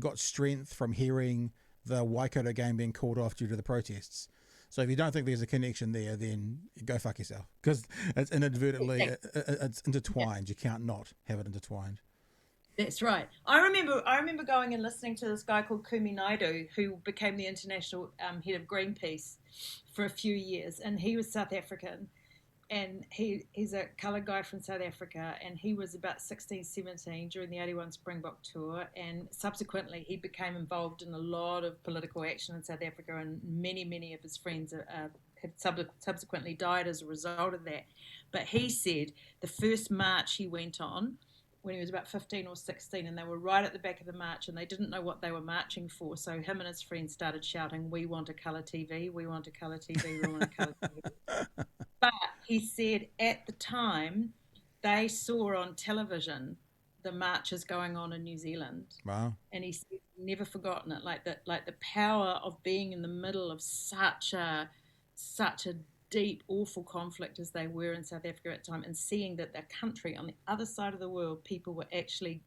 got strength from hearing the Waikato game being called off due to the protests. So if you don't think there's a connection there, then go fuck yourself, because it's inadvertently it's intertwined. You can't not have it intertwined. That's right. I remember going and listening to this guy called Kumi Naidoo, who became the international head of Greenpeace for a few years, and he was South African, and he's a coloured guy from South Africa, and he was about 16, 17 during the 81 Springbok tour, and subsequently he became involved in a lot of political action in South Africa, and many of his friends have subsequently died as a result of that. But he said the first march he went on when he was about 15 or 16, and they were right at the back of the march, and they didn't know what they were marching for, so him and his friends started shouting, "We want a colour TV, we want a colour TV, we want a colour TV." But he said at the time they saw on television the marches going on in New Zealand. Wow. And he said never forgotten it, like the power of being in the middle of such a deep, awful conflict as they were in South Africa at the time, and seeing that their country on the other side of the world, people were actually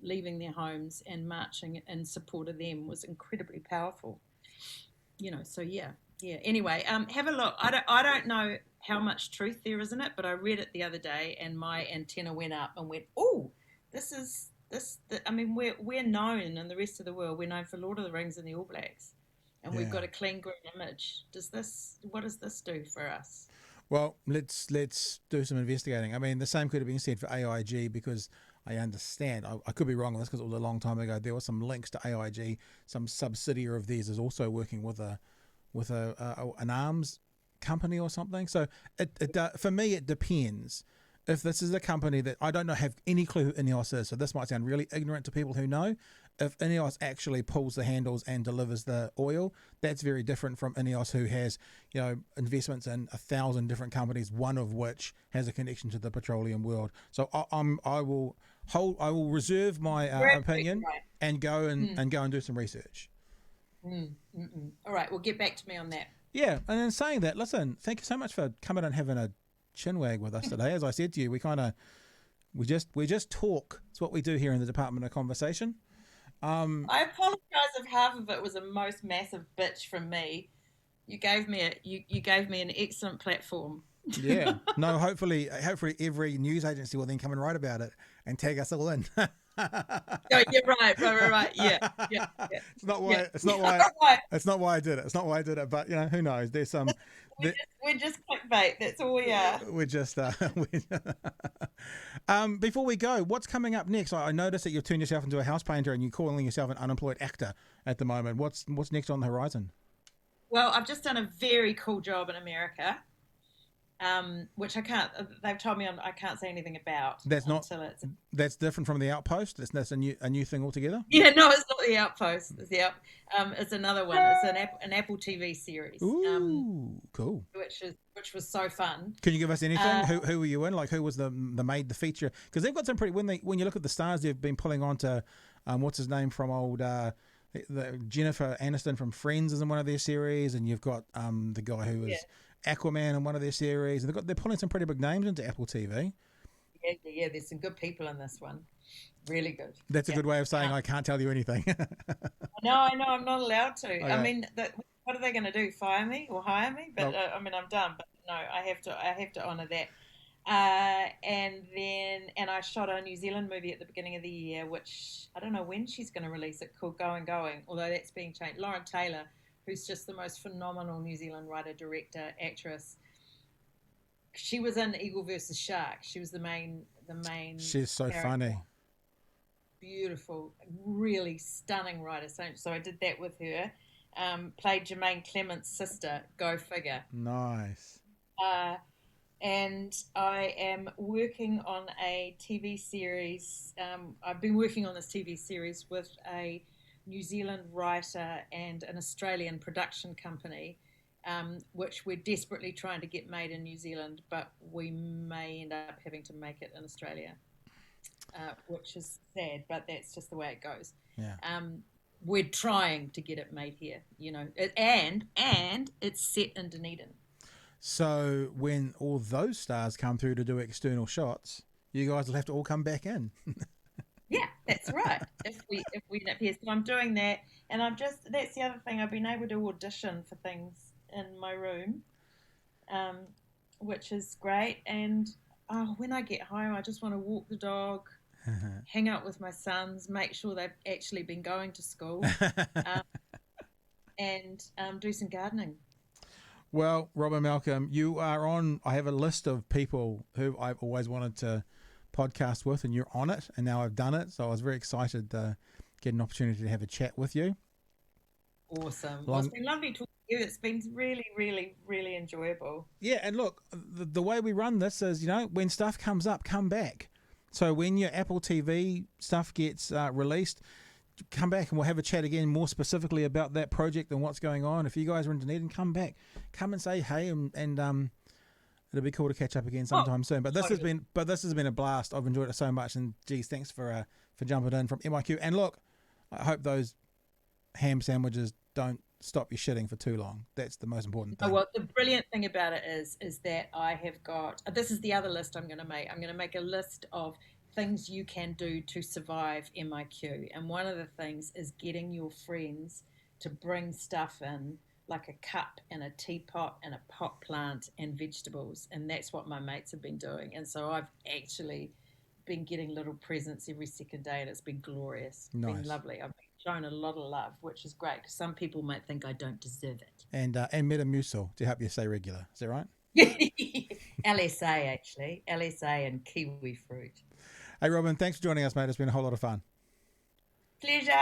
leaving their homes and marching in support of them, was incredibly powerful. So yeah. Anyway, have a look. I don't know how much truth there is in it, but I read it the other day, and my antenna went up and went, "Oh, we're known in the rest of the world. We're known for Lord of the Rings and the All Blacks. And we've got a clean green image. What does this do for us?" Well, let's do some investigating. I mean, the same could have been said for AIG, because I understand, I could be wrong on this because it was a long time ago, there were some links to AIG, some subsidiary of theirs is also working with an arms company or something. So for me, it depends. If this is a company that I don't know, have any clue who INEOS is, so this might sound really ignorant to people who know. If INEOS actually pulls the handles and delivers the oil, that's very different from INEOS, who has, investments in 1,000 different companies, one of which has a connection to the petroleum world. So I will reserve my opinion and go and do some research. All right, well, get back to me on that. Yeah, and in saying that, listen, thank you so much for coming and having a chinwag with us today. As I said to you, we just talk. It's what we do here in the Department of Conversation. I apologise if half of it was a most massive bitch from me. You gave me an excellent platform. Yeah. No, hopefully every news agency will then come and write about it and tag us all in. Oh, you're right. Yeah. It's not why I did it. It's not why I did it. But who knows? There's some. We're just clickbait. That's all we are. We're just. Before we go, what's coming up next? I noticed that you've turned yourself into a house painter and you're calling yourself an unemployed actor at the moment. What's next on the horizon? Well, I've just done a very cool job in America. Which I can't. They've told me I can't say anything about. That's different from the Outpost. That's a new thing altogether. Yeah, no, it's not the Outpost. It's another one. It's an Apple TV series. Ooh, cool. Which was so fun. Can you give us anything? Who were you in? Like, who was the feature? Because they've got some pretty. When you look at the stars they've been pulling onto what's his name from old Jennifer Aniston from Friends is in one of their series, and you've got the guy who was Aquaman in one of their series, and they're pulling some pretty big names into Apple TV. Yeah, there's some good people in this one. Really good. That's a good way of saying I can't tell you anything. No, I know, I'm not allowed to. Okay. I mean, what are they going to do? Fire me or hire me? But I mean, I'm done. But no, I have to honour that. And I shot a New Zealand movie at the beginning of the year, which I don't know when she's going to release it, called Going, although that's being changed. Lauren Taylor, who's just the most phenomenal New Zealand writer, director, actress. She was in Eagle versus Shark. She was the main. She's so character. funny. Beautiful, really stunning writer. So I did that with her. Played Jermaine Clement's sister. Go figure. Nice. And I am working on a TV series. I've been working on this TV series with a New Zealand writer and an Australian production company, which we're desperately trying to get made in New Zealand, but we may end up having to make it in Australia, which is sad, but that's just the way it goes. Yeah. We're trying to get it made here, and it's set in Dunedin. So when all those stars come through to do external shots, you guys will have to all come back in. Yeah, that's right. If we end up here, so I'm doing that, and that's the other thing. I've been able to audition for things in my room, which is great. And when I get home, I just want to walk the dog, hang out with my sons, make sure they've actually been going to school, and do some gardening. Well, Robyn Malcolm, you are on. I have a list of people who I've always wanted to podcast with, and you're on it, and now I've done it. So I was very excited to get an opportunity to have a chat with you. Awesome. Well, it's been lovely talking to you. It's been really, really, really enjoyable. Yeah, and look, the way we run this is, when stuff comes up, come back. So when your Apple TV stuff gets released, come back and we'll have a chat again more specifically about that project and what's going on. If you guys are in Dunedin, come back. Come and say hey, and it'll be cool to catch up again sometime soon. But this has been a blast. I've enjoyed it so much, and geez, thanks for jumping in from MIQ. And look, I hope those ham sandwiches don't stop you shitting for too long. That's the most important thing. Oh, well, the brilliant thing about it is that I have got, this is the other list I'm going to make. I'm going to make a list of things you can do to survive MIQ. And one of the things is getting your friends to bring stuff in, like a cup and a teapot and a pot plant and vegetables. And that's what my mates have been doing. And so I've actually been getting little presents every second day, and it's been glorious. It's been lovely. I've been shown a lot of love, which is great, because some people might think I don't deserve it. And Metamucil to help you stay regular. Is that right? LSA, actually. LSA and kiwi fruit. Hey, Robyn, thanks for joining us, mate. It's been a whole lot of fun. Pleasure.